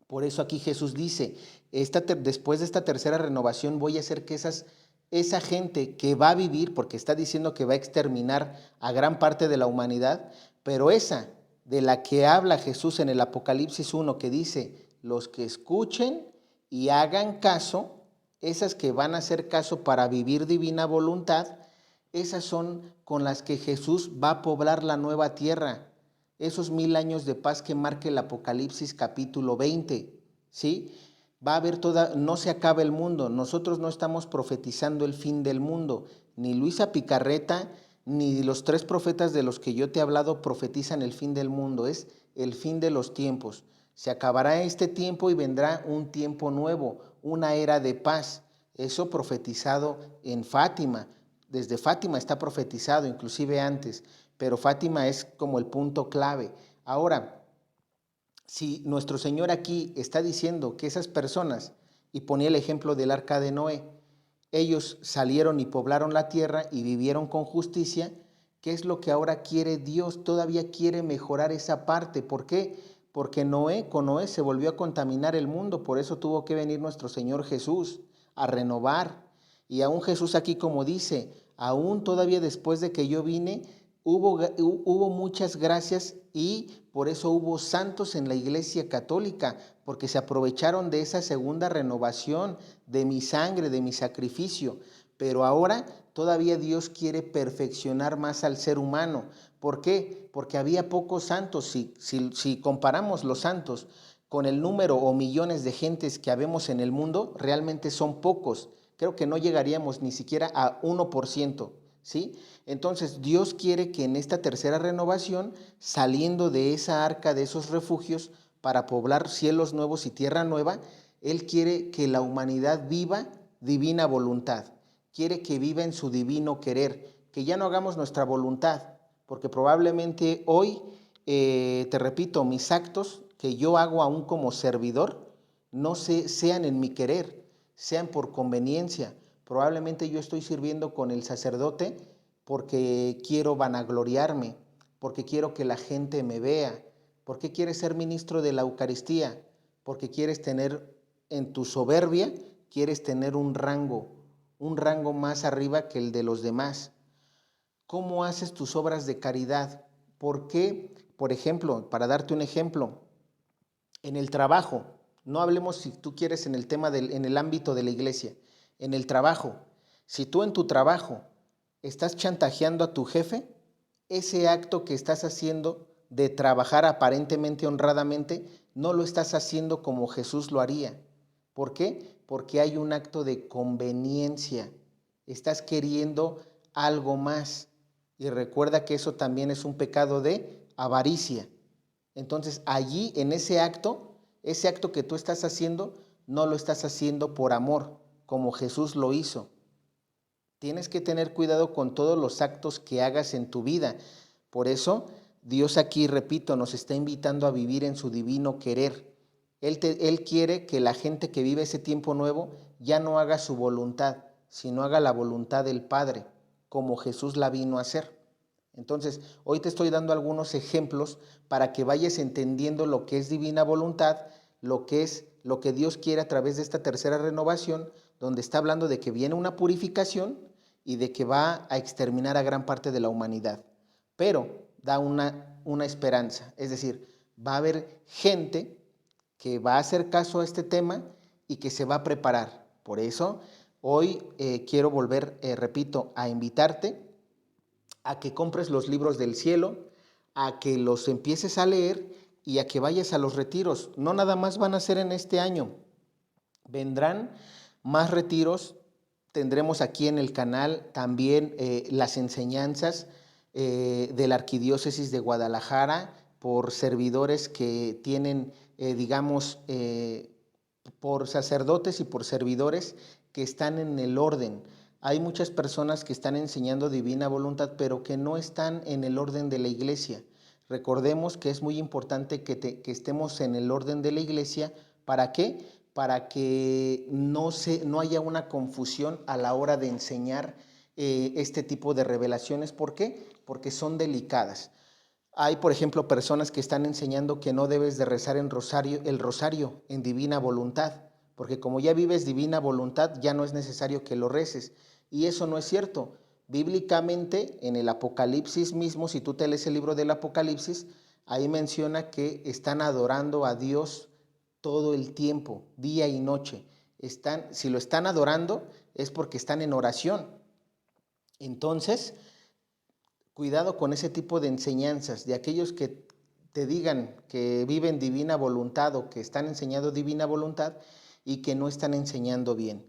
Por eso aquí Jesús dice, después de esta tercera renovación voy a hacer que esa gente que va a vivir, porque está diciendo que va a exterminar a gran parte de la humanidad, pero esa de la que habla Jesús en el Apocalipsis 1, que dice, los que escuchen y hagan caso, esas que van a hacer caso para vivir divina voluntad, esas son con las que Jesús va a poblar la nueva tierra. Esos 1000 años de paz que marca el Apocalipsis capítulo 20, ¿sí? Va a haber no se acaba el mundo. Nosotros no estamos profetizando el fin del mundo. Ni Luisa Picarreta, ni los 3 profetas de los que yo te he hablado profetizan el fin del mundo. Es el fin de los tiempos. Se acabará este tiempo y vendrá un tiempo nuevo, una era de paz. Eso profetizado en Fátima. Desde Fátima está profetizado, inclusive antes, pero Fátima es como el punto clave. Ahora, si nuestro Señor aquí está diciendo que esas personas, y ponía el ejemplo del arca de Noé, ellos salieron y poblaron la tierra y vivieron con justicia, ¿qué es lo que ahora quiere Dios? Todavía quiere mejorar esa parte. ¿Por qué? Porque con Noé se volvió a contaminar el mundo, por eso tuvo que venir nuestro Señor Jesús a renovar. Y aún Jesús aquí como dice, aún todavía después de que yo vine, hubo muchas gracias y por eso hubo santos en la Iglesia Católica, porque se aprovecharon de esa segunda renovación, de mi sangre, de mi sacrificio. Pero ahora todavía Dios quiere perfeccionar más al ser humano. ¿Por qué? Porque había pocos santos. Si comparamos los santos con el número o millones de gentes que habemos en el mundo, realmente son pocos. Creo que no llegaríamos ni siquiera a 1%, ¿sí? Entonces Dios quiere que en esta tercera renovación, saliendo de esa arca, de esos refugios, para poblar cielos nuevos y tierra nueva, Él quiere que la humanidad viva divina voluntad. Quiere que viva en su divino querer, que ya no hagamos nuestra voluntad, porque probablemente hoy, te repito, mis actos que yo hago aún como servidor, no sean en mi querer, sean por conveniencia. Probablemente yo estoy sirviendo con el sacerdote porque quiero vanagloriarme, porque quiero que la gente me vea. ¿Por qué quieres ser ministro de la Eucaristía? Porque quieres tener, en tu soberbia, quieres tener un rango más arriba que el de los demás. ¿Cómo haces tus obras de caridad? ¿Por qué? Por ejemplo, para darte un ejemplo, en el trabajo, no hablemos si tú quieres en el tema en el ámbito de la iglesia, en el trabajo, si tú en tu trabajo estás chantajeando a tu jefe, ese acto que estás haciendo de trabajar aparentemente honradamente, no lo estás haciendo como Jesús lo haría. ¿Por qué? Porque hay un acto de conveniencia. Estás queriendo algo más. Y recuerda que eso también es un pecado de avaricia. Entonces allí, en ese acto que tú estás haciendo, no lo estás haciendo por amor, como Jesús lo hizo. Tienes que tener cuidado con todos los actos que hagas en tu vida. Por eso, Dios aquí, repito, nos está invitando a vivir en su divino querer. Él quiere que la gente que vive ese tiempo nuevo ya no haga su voluntad, sino haga la voluntad del Padre, como Jesús la vino a hacer. Entonces, hoy te estoy dando algunos ejemplos para que vayas entendiendo lo que es divina voluntad, lo que Dios quiere a través de esta tercera renovación, donde está hablando de que viene una purificación y de que va a exterminar a gran parte de la humanidad. Pero da una esperanza, es decir, va a haber gente que va a hacer caso a este tema y que se va a preparar. Por eso, hoy quiero volver, repito, a invitarte a que compres los libros del cielo, a que los empieces a leer y a que vayas a los retiros. No nada más van a ser en este año, vendrán más retiros. Tendremos aquí en el canal también las enseñanzas de la Arquidiócesis de Guadalajara por servidores que tienen, por sacerdotes y por servidores que están en el orden. Hay muchas personas que están enseñando divina voluntad, pero que no están en el orden de la iglesia. Recordemos que es muy importante que estemos en el orden de la iglesia. ¿Para qué? Para que no haya una confusión a la hora de enseñar este tipo de revelaciones. ¿Por qué? Porque son delicadas. Hay, por ejemplo, personas que están enseñando que no debes de rezar el rosario en divina voluntad, porque como ya vives divina voluntad, ya no es necesario que lo reces. Y eso no es cierto. Bíblicamente, en el Apocalipsis mismo, si tú te lees el libro del Apocalipsis, ahí menciona que están adorando a Dios todo el tiempo, día y noche. Si lo están adorando, es porque están en oración. Entonces, cuidado con ese tipo de enseñanzas, de aquellos que te digan que viven divina voluntad o que están enseñando divina voluntad y que no están enseñando bien.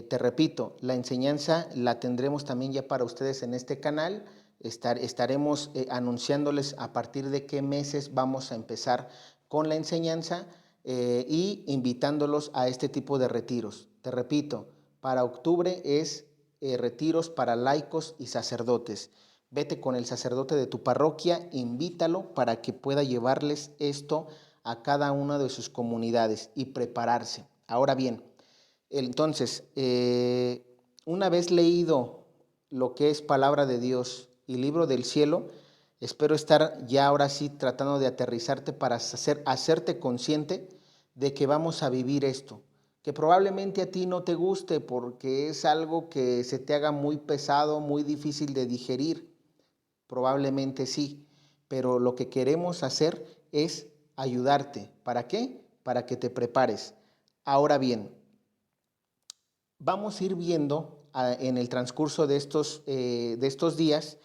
Te repito, la enseñanza la tendremos también ya para ustedes en este canal. Estaremos anunciándoles a partir de qué meses vamos a empezar con la enseñanza y invitándolos a este tipo de retiros. Te repito, para octubre es retiros para laicos y sacerdotes. Vete con el sacerdote de tu parroquia, invítalo para que pueda llevarles esto a cada una de sus comunidades y prepararse. Ahora bien, entonces, una vez leído lo que es palabra de Dios y libro del cielo, espero estar ya ahora sí tratando de aterrizarte para hacerte consciente de que vamos a vivir esto, que probablemente a ti no te guste porque es algo que se te haga muy pesado, muy difícil de digerir, probablemente sí, pero lo que queremos hacer es ayudarte. ¿Para qué? Para que te prepares. Ahora bien, vamos a ir viendo en el transcurso de estos días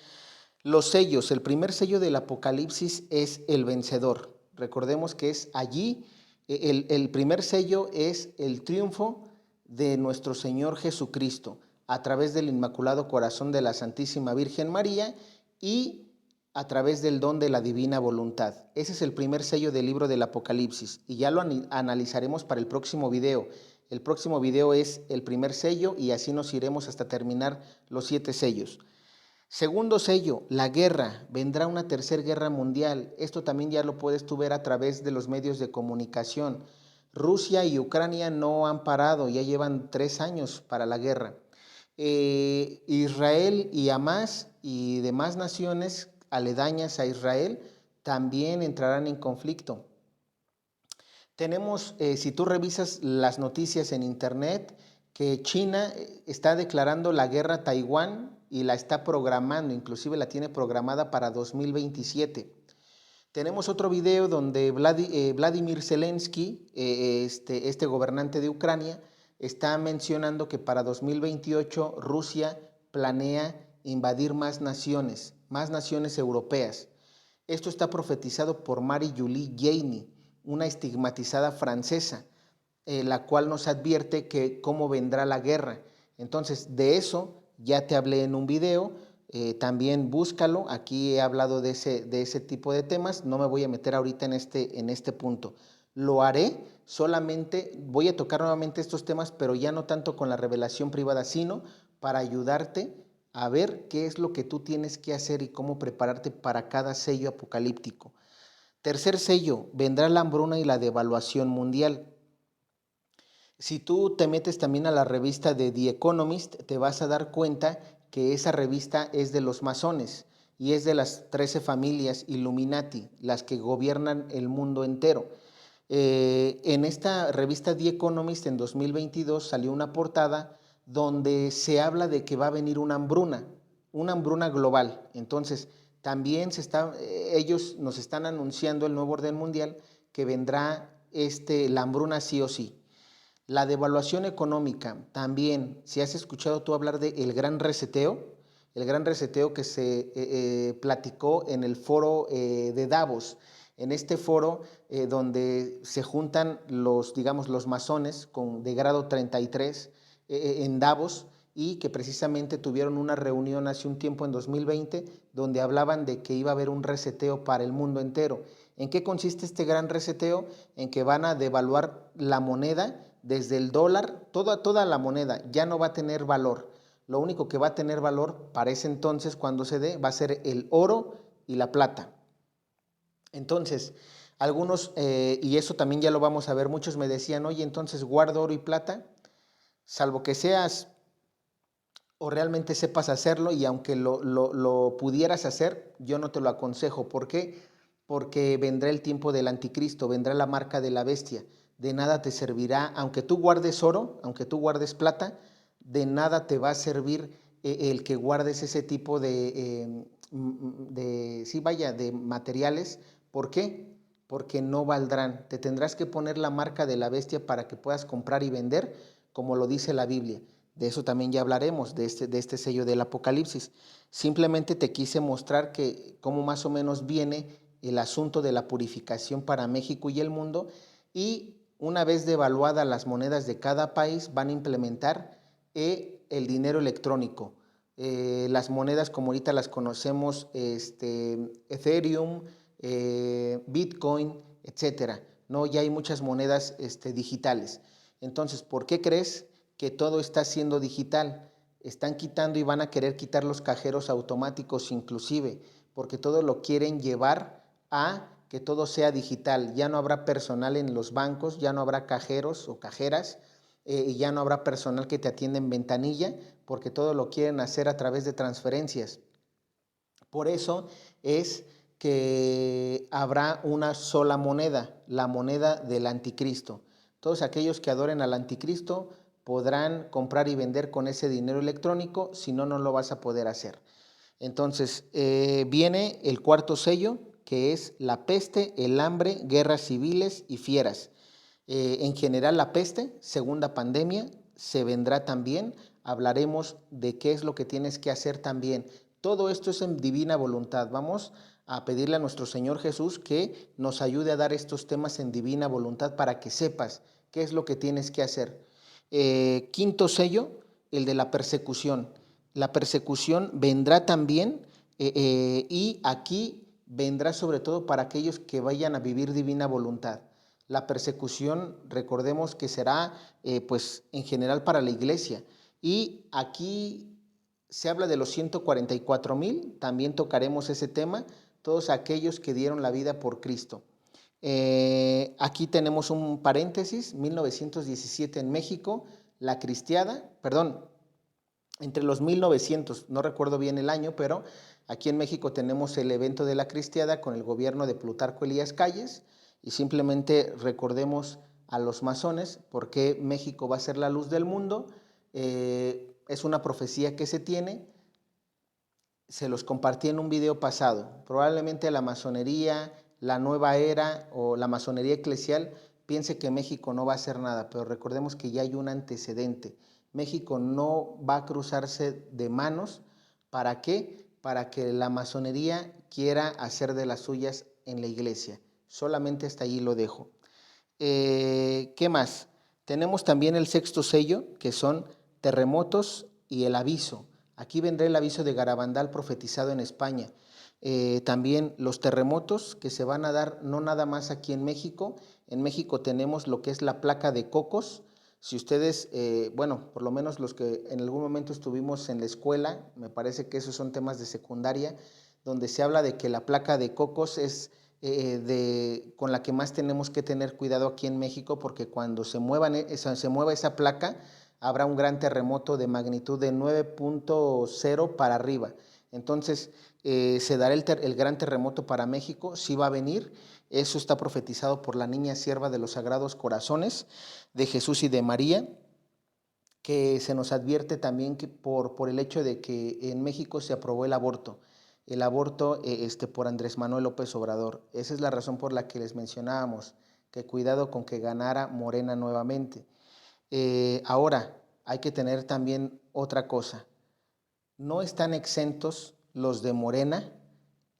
los sellos. El primer sello del Apocalipsis es el vencedor. Recordemos que es allí, el primer sello es el triunfo de nuestro Señor Jesucristo a través del Inmaculado Corazón de la Santísima Virgen María y a través del don de la divina voluntad. Ese es el primer sello del libro del Apocalipsis y ya lo analizaremos para el próximo video. El próximo video es el primer sello y así nos iremos hasta terminar los 7 sellos. Segundo sello, la guerra. Vendrá una tercera guerra mundial. Esto también ya lo puedes tú ver a través de los medios de comunicación. Rusia y Ucrania no han parado, ya llevan 3 años para la guerra. Israel y Hamas y demás naciones aledañas a Israel también entrarán en conflicto. Tenemos, si tú revisas las noticias en internet, que China está declarando la guerra a Taiwán y la está programando, inclusive la tiene programada para 2027. Tenemos otro video donde Vladimir Zelensky, este gobernante de Ucrania, está mencionando que para 2028 Rusia planea invadir más naciones europeas. Esto está profetizado por Marie-Julie Jaime, una estigmatizada francesa, la cual nos advierte que cómo vendrá la guerra. Entonces, de eso ya te hablé en un video, también búscalo. Aquí he hablado de ese tipo de temas. No me voy a meter ahorita en este punto. Lo haré, solamente voy a tocar nuevamente estos temas, pero ya no tanto con la revelación privada, sino para ayudarte a ver qué es lo que tú tienes que hacer y cómo prepararte para cada sello apocalíptico. Tercer sello, vendrá la hambruna y la devaluación mundial. Si tú te metes también a la revista de The Economist, te vas a dar cuenta que esa revista es de los masones y es de las 13 familias Illuminati, las que gobiernan el mundo entero. En esta revista The Economist en 2022 salió una portada donde se habla de que va a venir una hambruna global. Entonces, también ellos nos están anunciando el nuevo orden mundial que vendrá la hambruna sí o sí. La devaluación económica, también, si has escuchado tú hablar del gran reseteo que se platicó en el foro de Davos, en este foro donde se juntan los masones de grado 33 en Davos, y que precisamente tuvieron una reunión hace un tiempo en 2020 donde hablaban de que iba a haber un reseteo para el mundo entero. ¿En qué consiste este gran reseteo? En que van a devaluar la moneda desde el dólar, toda la moneda ya no va a tener valor. Lo único que va a tener valor para ese entonces, cuando se dé, va a ser el oro y la plata. Entonces, algunos, y eso también ya lo vamos a ver, muchos me decían, oye, entonces guardo oro y plata, salvo que seas o realmente sepas hacerlo, y aunque lo pudieras hacer, yo no te lo aconsejo. ¿Por qué? Porque vendrá el tiempo del anticristo, vendrá la marca de la bestia. De nada te servirá, aunque tú guardes oro, aunque tú guardes plata, de nada te va a servir el que guardes ese tipo de materiales. ¿Por qué? Porque no valdrán. Te tendrás que poner la marca de la bestia para que puedas comprar y vender, como lo dice la Biblia. De eso también ya hablaremos, de este sello del Apocalipsis. Simplemente te quise mostrar cómo más o menos viene el asunto de la purificación para México y el mundo, y una vez devaluadas las monedas de cada país, van a implementar el dinero electrónico. Las monedas como ahorita las conocemos, Ethereum, Bitcoin, etcétera. ¿No? Ya hay muchas monedas digitales. Entonces, ¿por qué crees que todo está siendo digital? Están quitando y van a querer quitar los cajeros automáticos inclusive, porque todo lo quieren llevar a que todo sea digital. Ya no habrá personal en los bancos, ya no habrá cajeros o cajeras, y ya no habrá personal que te atienda en ventanilla, porque todo lo quieren hacer a través de transferencias. Por eso es que habrá una sola moneda, la moneda del anticristo. Todos aquellos que adoren al anticristo podrán comprar y vender con ese dinero electrónico, si no, no lo vas a poder hacer. Entonces, viene el cuarto sello, que es la peste, el hambre, guerras civiles y fieras. En general, la peste, segunda pandemia, se vendrá también. Hablaremos de qué es lo que tienes que hacer también. Todo esto es en divina voluntad. Vamos a pedirle a nuestro Señor Jesús que nos ayude a dar estos temas en divina voluntad para que sepas qué es lo que tienes que hacer. Quinto sello, el de la persecución. La persecución vendrá también, y aquí vendrá sobre todo para aquellos que vayan a vivir divina voluntad. La persecución, recordemos que será pues en general para la iglesia, y aquí se habla de los 144,000, también tocaremos ese tema, todos aquellos que dieron la vida por Cristo. Aquí tenemos un paréntesis, 1917 en México, la cristiada, entre los 1900, no recuerdo bien el año, pero aquí en México tenemos el evento de la cristiada con el gobierno de Plutarco Elías Calles, y simplemente recordemos a los masones, porque México va a ser la luz del mundo. Es una profecía que se tiene, se los compartí en un video pasado. Probablemente la masonería, la nueva era o la masonería eclesial piense que México no va a hacer nada, pero recordemos que ya hay un antecedente. México no va a cruzarse de manos. ¿Para qué? Para que la masonería quiera hacer de las suyas en la iglesia. Solamente hasta allí lo dejo. ¿Qué más? Tenemos también el sexto sello, que son terremotos y el aviso. Aquí vendrá el aviso de Garabandal profetizado en España. También los terremotos que se van a dar no nada más aquí en México. En México tenemos lo que es la placa de Cocos. Si ustedes, bueno, por lo menos los que en algún momento estuvimos en la escuela, me parece que esos son temas de secundaria, donde se habla de que la placa de Cocos es con la que más tenemos que tener cuidado aquí en México, porque cuando se mueva esa placa, habrá un gran terremoto de magnitud de 9.0 para arriba. Entonces, se dará el gran terremoto para México, sí va a venir. Eso está profetizado por la niña sierva de los Sagrados Corazones de Jesús y de María, que se nos advierte también que por el hecho de que en México se aprobó el aborto por Andrés Manuel López Obrador. Esa es la razón por la que les mencionábamos, que cuidado con que ganara Morena nuevamente. Ahora, hay que tener también otra cosa. No están exentos los de Morena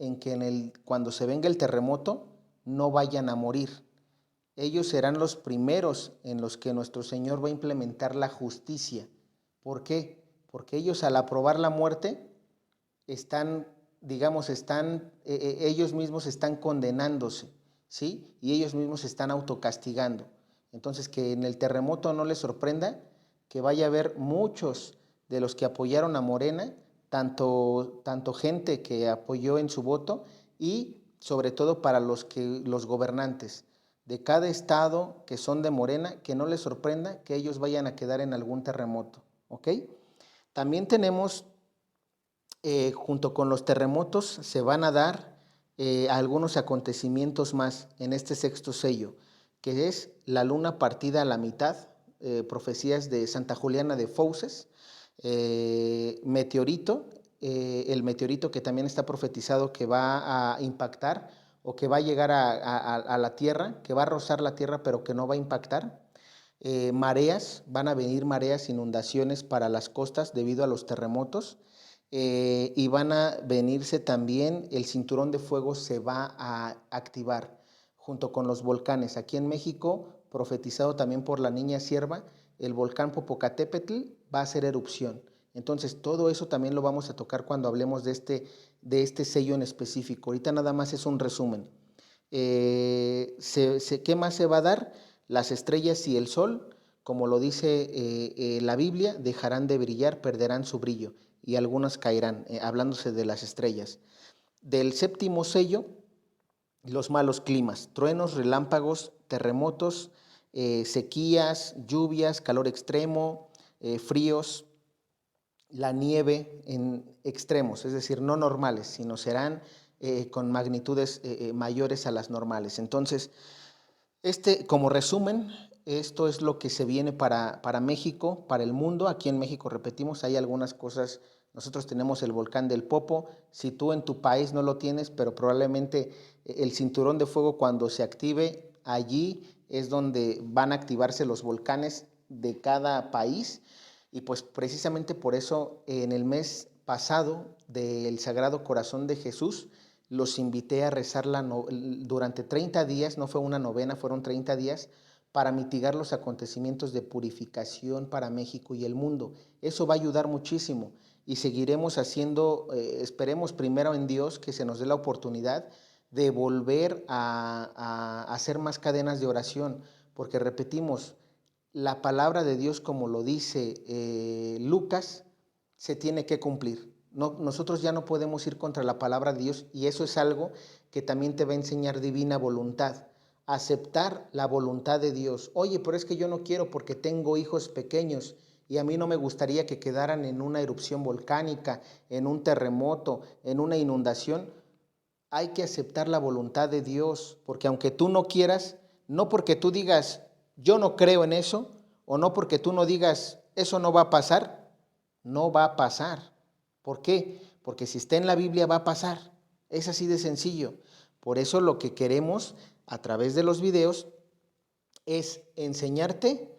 en que cuando se venga el terremoto no vayan a morir. Ellos serán los primeros en los que nuestro Señor va a implementar la justicia. ¿Por qué? Porque ellos al aprobar la muerte ellos mismos están condenándose, ¿sí? Y ellos mismos se están autocastigando. Entonces, que en el terremoto no les sorprenda que vaya a haber muchos de los que apoyaron a Morena, tanto gente que apoyó en su voto y sobre todo para los gobernantes de cada estado que son de Morena, que no les sorprenda que ellos vayan a quedar en algún terremoto, ¿ok? También tenemos, junto con los terremotos, se van a dar algunos acontecimientos más en este sexto sello, que es la luna partida a la mitad, profecías de Santa Juliana de Fouces, meteorito, el meteorito que también está profetizado que va a impactar o que va a llegar a la tierra, que va a rozar la tierra pero que no va a impactar. Mareas, van a venir mareas, inundaciones para las costas debido a los terremotos, y van a venirse también, el cinturón de fuego se va a activar junto con los volcanes. Aquí en México, profetizado también por la niña sierva, el volcán Popocatépetl va a hacer erupción. Entonces, todo eso también lo vamos a tocar cuando hablemos de este sello en específico. Ahorita nada más es un resumen. ¿Qué más se va a dar? Las estrellas y el sol, como lo dice la Biblia, dejarán de brillar, perderán su brillo, y algunas caerán, hablándose de las estrellas. Del séptimo sello, los malos climas, truenos, relámpagos, terremotos, sequías, lluvias, calor extremo, fríos, la nieve en extremos, es decir, no normales, sino serán con magnitudes mayores a las normales. Entonces, como resumen, esto es lo que se viene para México, para el mundo. Aquí en México, repetimos, hay algunas cosas. Nosotros tenemos el volcán del Popo. Si tú en tu país no lo tienes, pero probablemente el cinturón de fuego cuando se active, allí es donde van a activarse los volcanes de cada país. Y pues precisamente por eso en el mes pasado del Sagrado Corazón de Jesús, los invité a rezar durante 30 días, no fue una novena, fueron 30 días, para mitigar los acontecimientos de purificación para México y el mundo. Eso va a ayudar muchísimo y seguiremos haciendo, esperemos primero en Dios que se nos dé la oportunidad de volver a hacer más cadenas de oración, porque repetimos, la palabra de Dios, como lo dice Lucas, se tiene que cumplir. No, nosotros ya no podemos ir contra la palabra de Dios, y eso es algo que también te va a enseñar divina voluntad. Aceptar la voluntad de Dios. Oye, pero es que yo no quiero porque tengo hijos pequeños y a mí no me gustaría que quedaran en una erupción volcánica, en un terremoto, en una inundación. Hay que aceptar la voluntad de Dios, porque aunque tú no quieras, no porque tú digas yo no creo en eso, o no porque tú no digas eso no va a pasar, no va a pasar. ¿Por qué? Porque si está en la Biblia va a pasar. Es así de sencillo. Por eso lo que queremos a través de los videos es enseñarte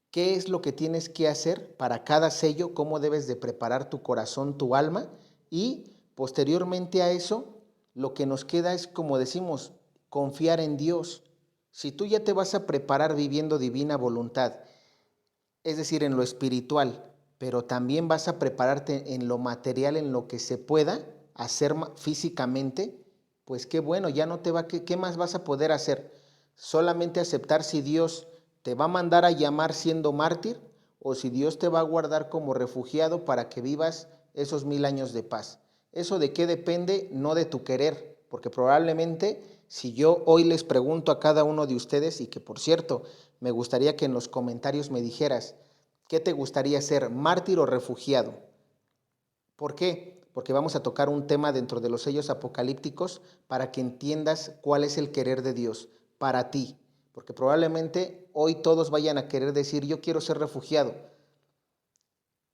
qué es lo que tienes que hacer para cada sello, cómo debes de preparar tu corazón, tu alma, y posteriormente a eso, lo que nos queda es, como decimos, confiar en Dios. Si tú ya te vas a preparar viviendo divina voluntad, es decir, en lo espiritual, pero también vas a prepararte en lo material, en lo que se pueda hacer físicamente, pues qué bueno, ya no te va, ¿qué más vas a poder hacer? Solamente aceptar si Dios te va a mandar a llamar siendo mártir o si Dios te va a guardar como refugiado para que vivas esos 1000 años de paz. ¿Eso de qué depende? No de tu querer, porque probablemente si yo hoy les pregunto a cada uno de ustedes, y que por cierto, me gustaría que en los comentarios me dijeras, ¿qué te gustaría ser, mártir o refugiado? ¿Por qué? Porque vamos a tocar un tema dentro de los sellos apocalípticos para que entiendas cuál es el querer de Dios para ti. Porque probablemente hoy todos vayan a querer decir, yo quiero ser refugiado.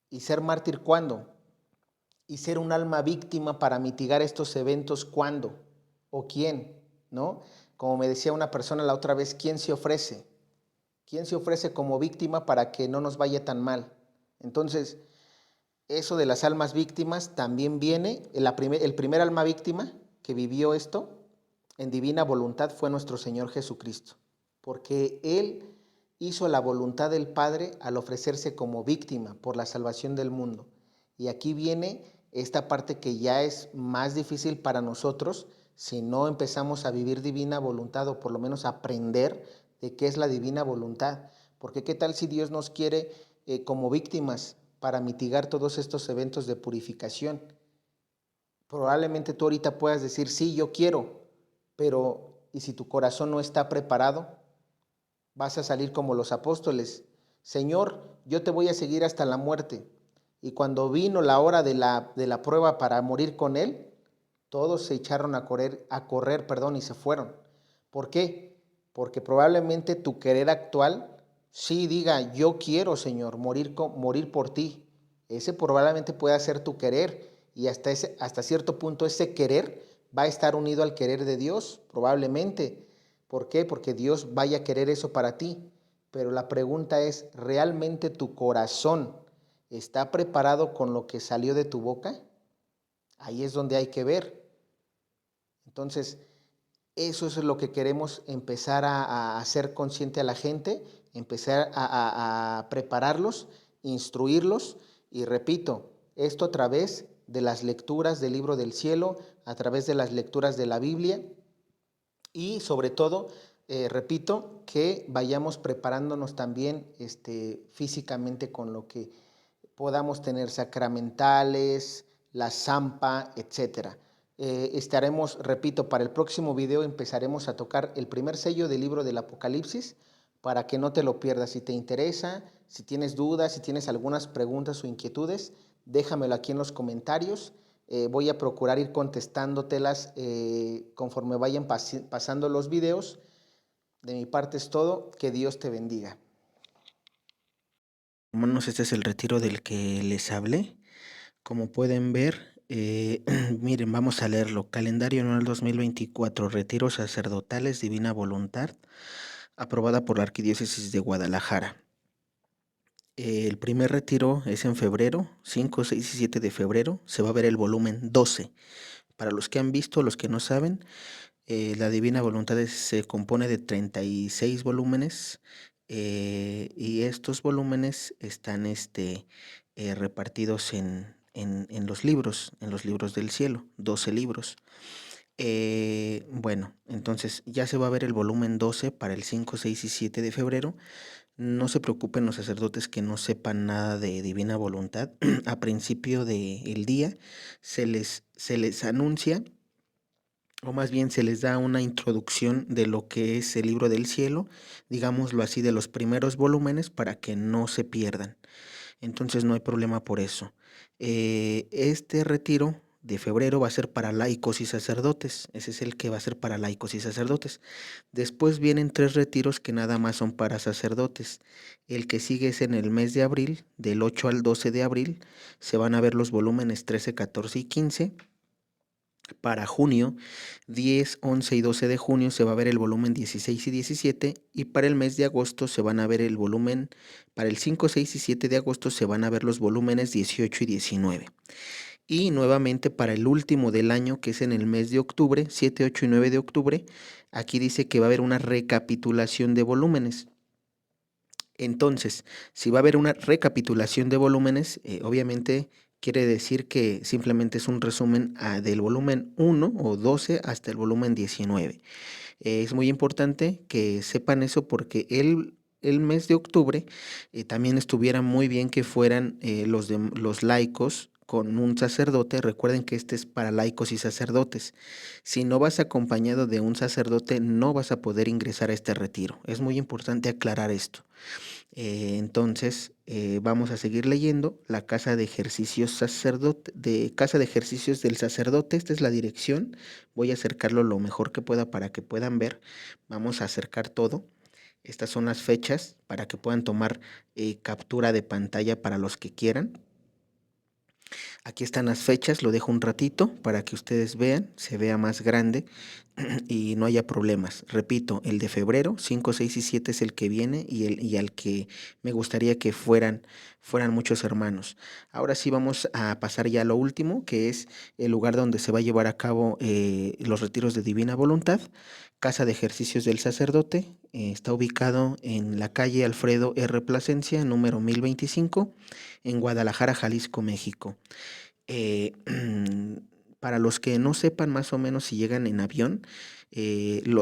¿Y ser mártir cuándo? ¿Y ser un alma víctima para mitigar estos eventos cuándo? ¿O quién? ¿No? Como me decía una persona la otra vez, ¿quién se ofrece? ¿Quién se ofrece como víctima para que no nos vaya tan mal? Entonces, eso de las almas víctimas también viene, el primer alma víctima que vivió esto en divina voluntad fue nuestro Señor Jesucristo, porque Él hizo la voluntad del Padre al ofrecerse como víctima por la salvación del mundo. Y aquí viene esta parte que ya es más difícil para nosotros si no empezamos a vivir divina voluntad o por lo menos aprender de qué es la divina voluntad. Porque qué tal si Dios nos quiere como víctimas para mitigar todos estos eventos de purificación. Probablemente tú ahorita puedas decir, sí, yo quiero, pero ¿y si tu corazón no está preparado? Vas a salir como los apóstoles. Señor, yo te voy a seguir hasta la muerte. Y cuando vino la hora de la prueba para morir con él, todos se echaron a correr, y se fueron. ¿Por qué? Porque probablemente tu querer actual sí diga, yo quiero, Señor, morir por ti. Ese probablemente pueda ser tu querer y hasta cierto punto ese querer va a estar unido al querer de Dios, probablemente. ¿Por qué? Porque Dios vaya a querer eso para ti. Pero la pregunta es, ¿realmente tu corazón está preparado con lo que salió de tu boca? Ahí es donde hay que ver. Entonces, eso es lo que queremos empezar a hacer consciente a la gente, empezar a prepararlos, instruirlos y repito, esto a través de las lecturas del libro del cielo, a través de las lecturas de la Biblia y sobre todo, repito, que vayamos preparándonos también físicamente con lo que podamos tener sacramentales, la zampa, etcétera. Estaremos, repito, para el próximo video empezaremos a tocar el primer sello del libro del Apocalipsis para que no te lo pierdas. Si te interesa, si tienes dudas, si tienes algunas preguntas o inquietudes, déjamelo aquí en los comentarios. Voy a procurar ir contestándotelas conforme vayan pasando los videos. De mi parte es todo. Que Dios te bendiga. Hermanos, este es el retiro del que les hablé. Como pueden ver, miren, vamos a leerlo. Calendario anual 2024, retiros sacerdotales, divina voluntad, aprobada por la Arquidiócesis de Guadalajara. El primer retiro es en febrero, 5, 6 y 7 de febrero. Se va a ver el volumen 12. Para los que han visto, los que no saben, la divina voluntad se compone de 36 volúmenes y estos volúmenes están repartidos en los libros del cielo, 12 libros. Bueno, entonces ya se va a ver el volumen 12 para el 5, 6 y 7 de febrero. No se preocupen los sacerdotes que no sepan nada de divina voluntad. A principio del día se les anuncia, o más bien se les da una introducción de lo que es el libro del cielo, digámoslo así, de los primeros volúmenes para que no se pierdan. Entonces no hay problema por eso. Este retiro de febrero va a ser para laicos y sacerdotes. Ese es el que va a ser para laicos y sacerdotes. Después vienen 3 retiros que nada más son para sacerdotes. El que sigue es en el mes de abril, del 8 al 12 de abril. Se van a ver los volúmenes 13, 14 y 15. Para junio, 10, 11 y 12 de junio se va a ver el volumen 16 y 17 y para el mes de agosto se van a ver el volumen, para el 5, 6 y 7 de agosto se van a ver los volúmenes 18 y 19. Y nuevamente para el último del año, que es en el mes de octubre, 7, 8 y 9 de octubre, aquí dice que va a haber una recapitulación de volúmenes. Entonces, si va a haber una recapitulación de volúmenes, obviamente quiere decir que simplemente es un resumen del volumen 1 o 12 hasta el volumen 19. Es muy importante que sepan eso porque el mes de octubre también estuviera muy bien que fueran los laicos con un sacerdote. Recuerden que este es para laicos y sacerdotes. Si no vas acompañado de un sacerdote, no vas a poder ingresar a este retiro. Es muy importante aclarar esto. Entonces, vamos a seguir leyendo la Casa de Ejercicios Casa de Ejercicios del Sacerdote. Esta es la dirección. Voy a acercarlo lo mejor que pueda para que puedan ver. Vamos a acercar todo. Estas son las fechas para que puedan tomar captura de pantalla para los que quieran. Aquí están las fechas, lo dejo un ratito para que ustedes vean, se vea más grande y no haya problemas. Repito, el de febrero, 5, 6 y 7 es el que viene y al que me gustaría que fueran muchos hermanos. Ahora sí vamos a pasar ya a lo último, que es el lugar donde se va a llevar a cabo los retiros de Divina Voluntad. Casa de Ejercicios del Sacerdote, está ubicado en la calle Alfredo R. Plasencia, número 1025, en Guadalajara, Jalisco, México. Eh, para los que no sepan más o menos si llegan en avión,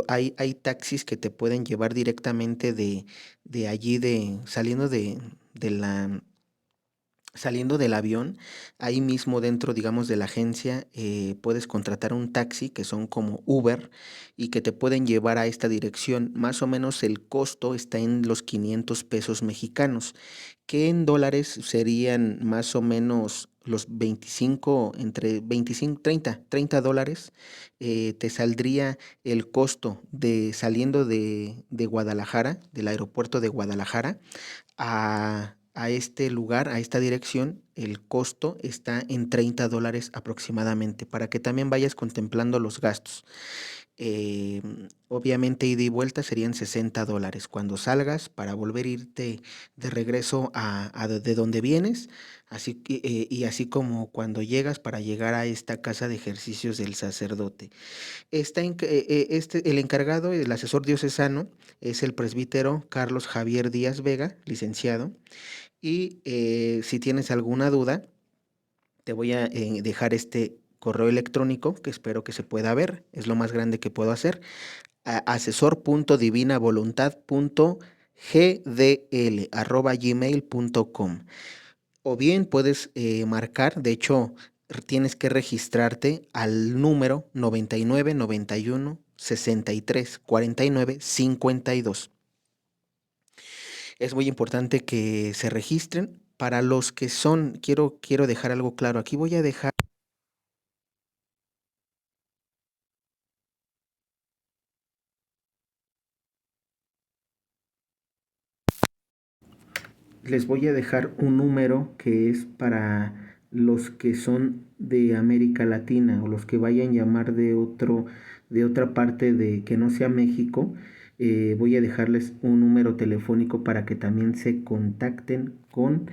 hay taxis que te pueden llevar directamente de allí, saliendo del avión, ahí mismo dentro, digamos, de la agencia, puedes contratar un taxi que son como Uber y que te pueden llevar a esta dirección. Más o menos el costo está en los 500 pesos mexicanos, que en dólares serían más o menos los 25, entre 25, 30 dólares. Te saldría el costo de saliendo de Guadalajara, del aeropuerto de Guadalajara, a este lugar, a esta dirección. El costo está en 30 dólares aproximadamente, para que también vayas contemplando los gastos. Obviamente ida y vuelta serían 60 dólares. Cuando salgas, para volver a irte de regreso de donde vienes, y así como cuando llegas para llegar a esta casa de ejercicios del sacerdote. El encargado, el asesor diocesano, es el presbítero Carlos Javier Díaz Vega, licenciado. Y si tienes alguna duda, te voy a dejar este correo electrónico que espero que se pueda ver. Es lo más grande que puedo hacer. asesor.divinavoluntad.gdl@gmail.com. O bien puedes marcar, de hecho, tienes que registrarte al número 99 91 63 49 52. Es muy importante que se registren. Para los que son, quiero dejar algo claro. Aquí voy a dejar. Les voy a dejar un número que es para los que son de América Latina o los que vayan a llamar de otra parte de que no sea México. Voy a dejarles un número telefónico para que también se contacten con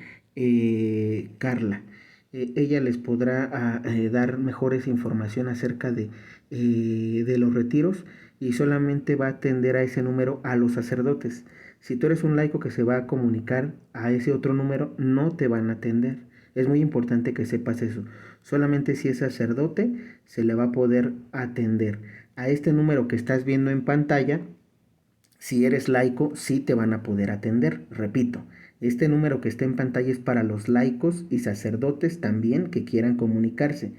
Carla. Ella les podrá dar mejores información acerca de los retiros, y solamente va a atender a ese número a los sacerdotes. Si tú eres un laico que se va a comunicar a ese otro número, no te van a atender. Es muy importante que sepas eso. Solamente si es sacerdote se le va a poder atender. A este número que estás viendo en pantalla, si eres laico, sí te van a poder atender. Repito, este número que está en pantalla es para los laicos y sacerdotes también que quieran comunicarse.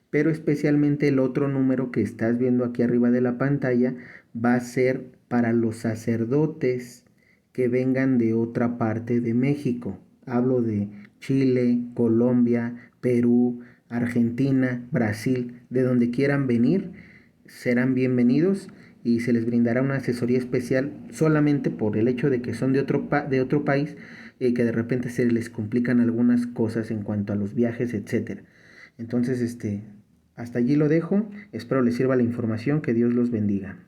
Pero especialmente el otro número que estás viendo aquí arriba de la pantalla va a ser para los sacerdotes que vengan de otra parte de México. Hablo de Chile, Colombia, Perú, Argentina, Brasil, de donde quieran venir, serán bienvenidos y se les brindará una asesoría especial solamente por el hecho de que son de otro país, y que de repente se les complican algunas cosas en cuanto a los viajes, etcétera. Entonces, hasta allí lo dejo. Espero les sirva la información. Que Dios los bendiga.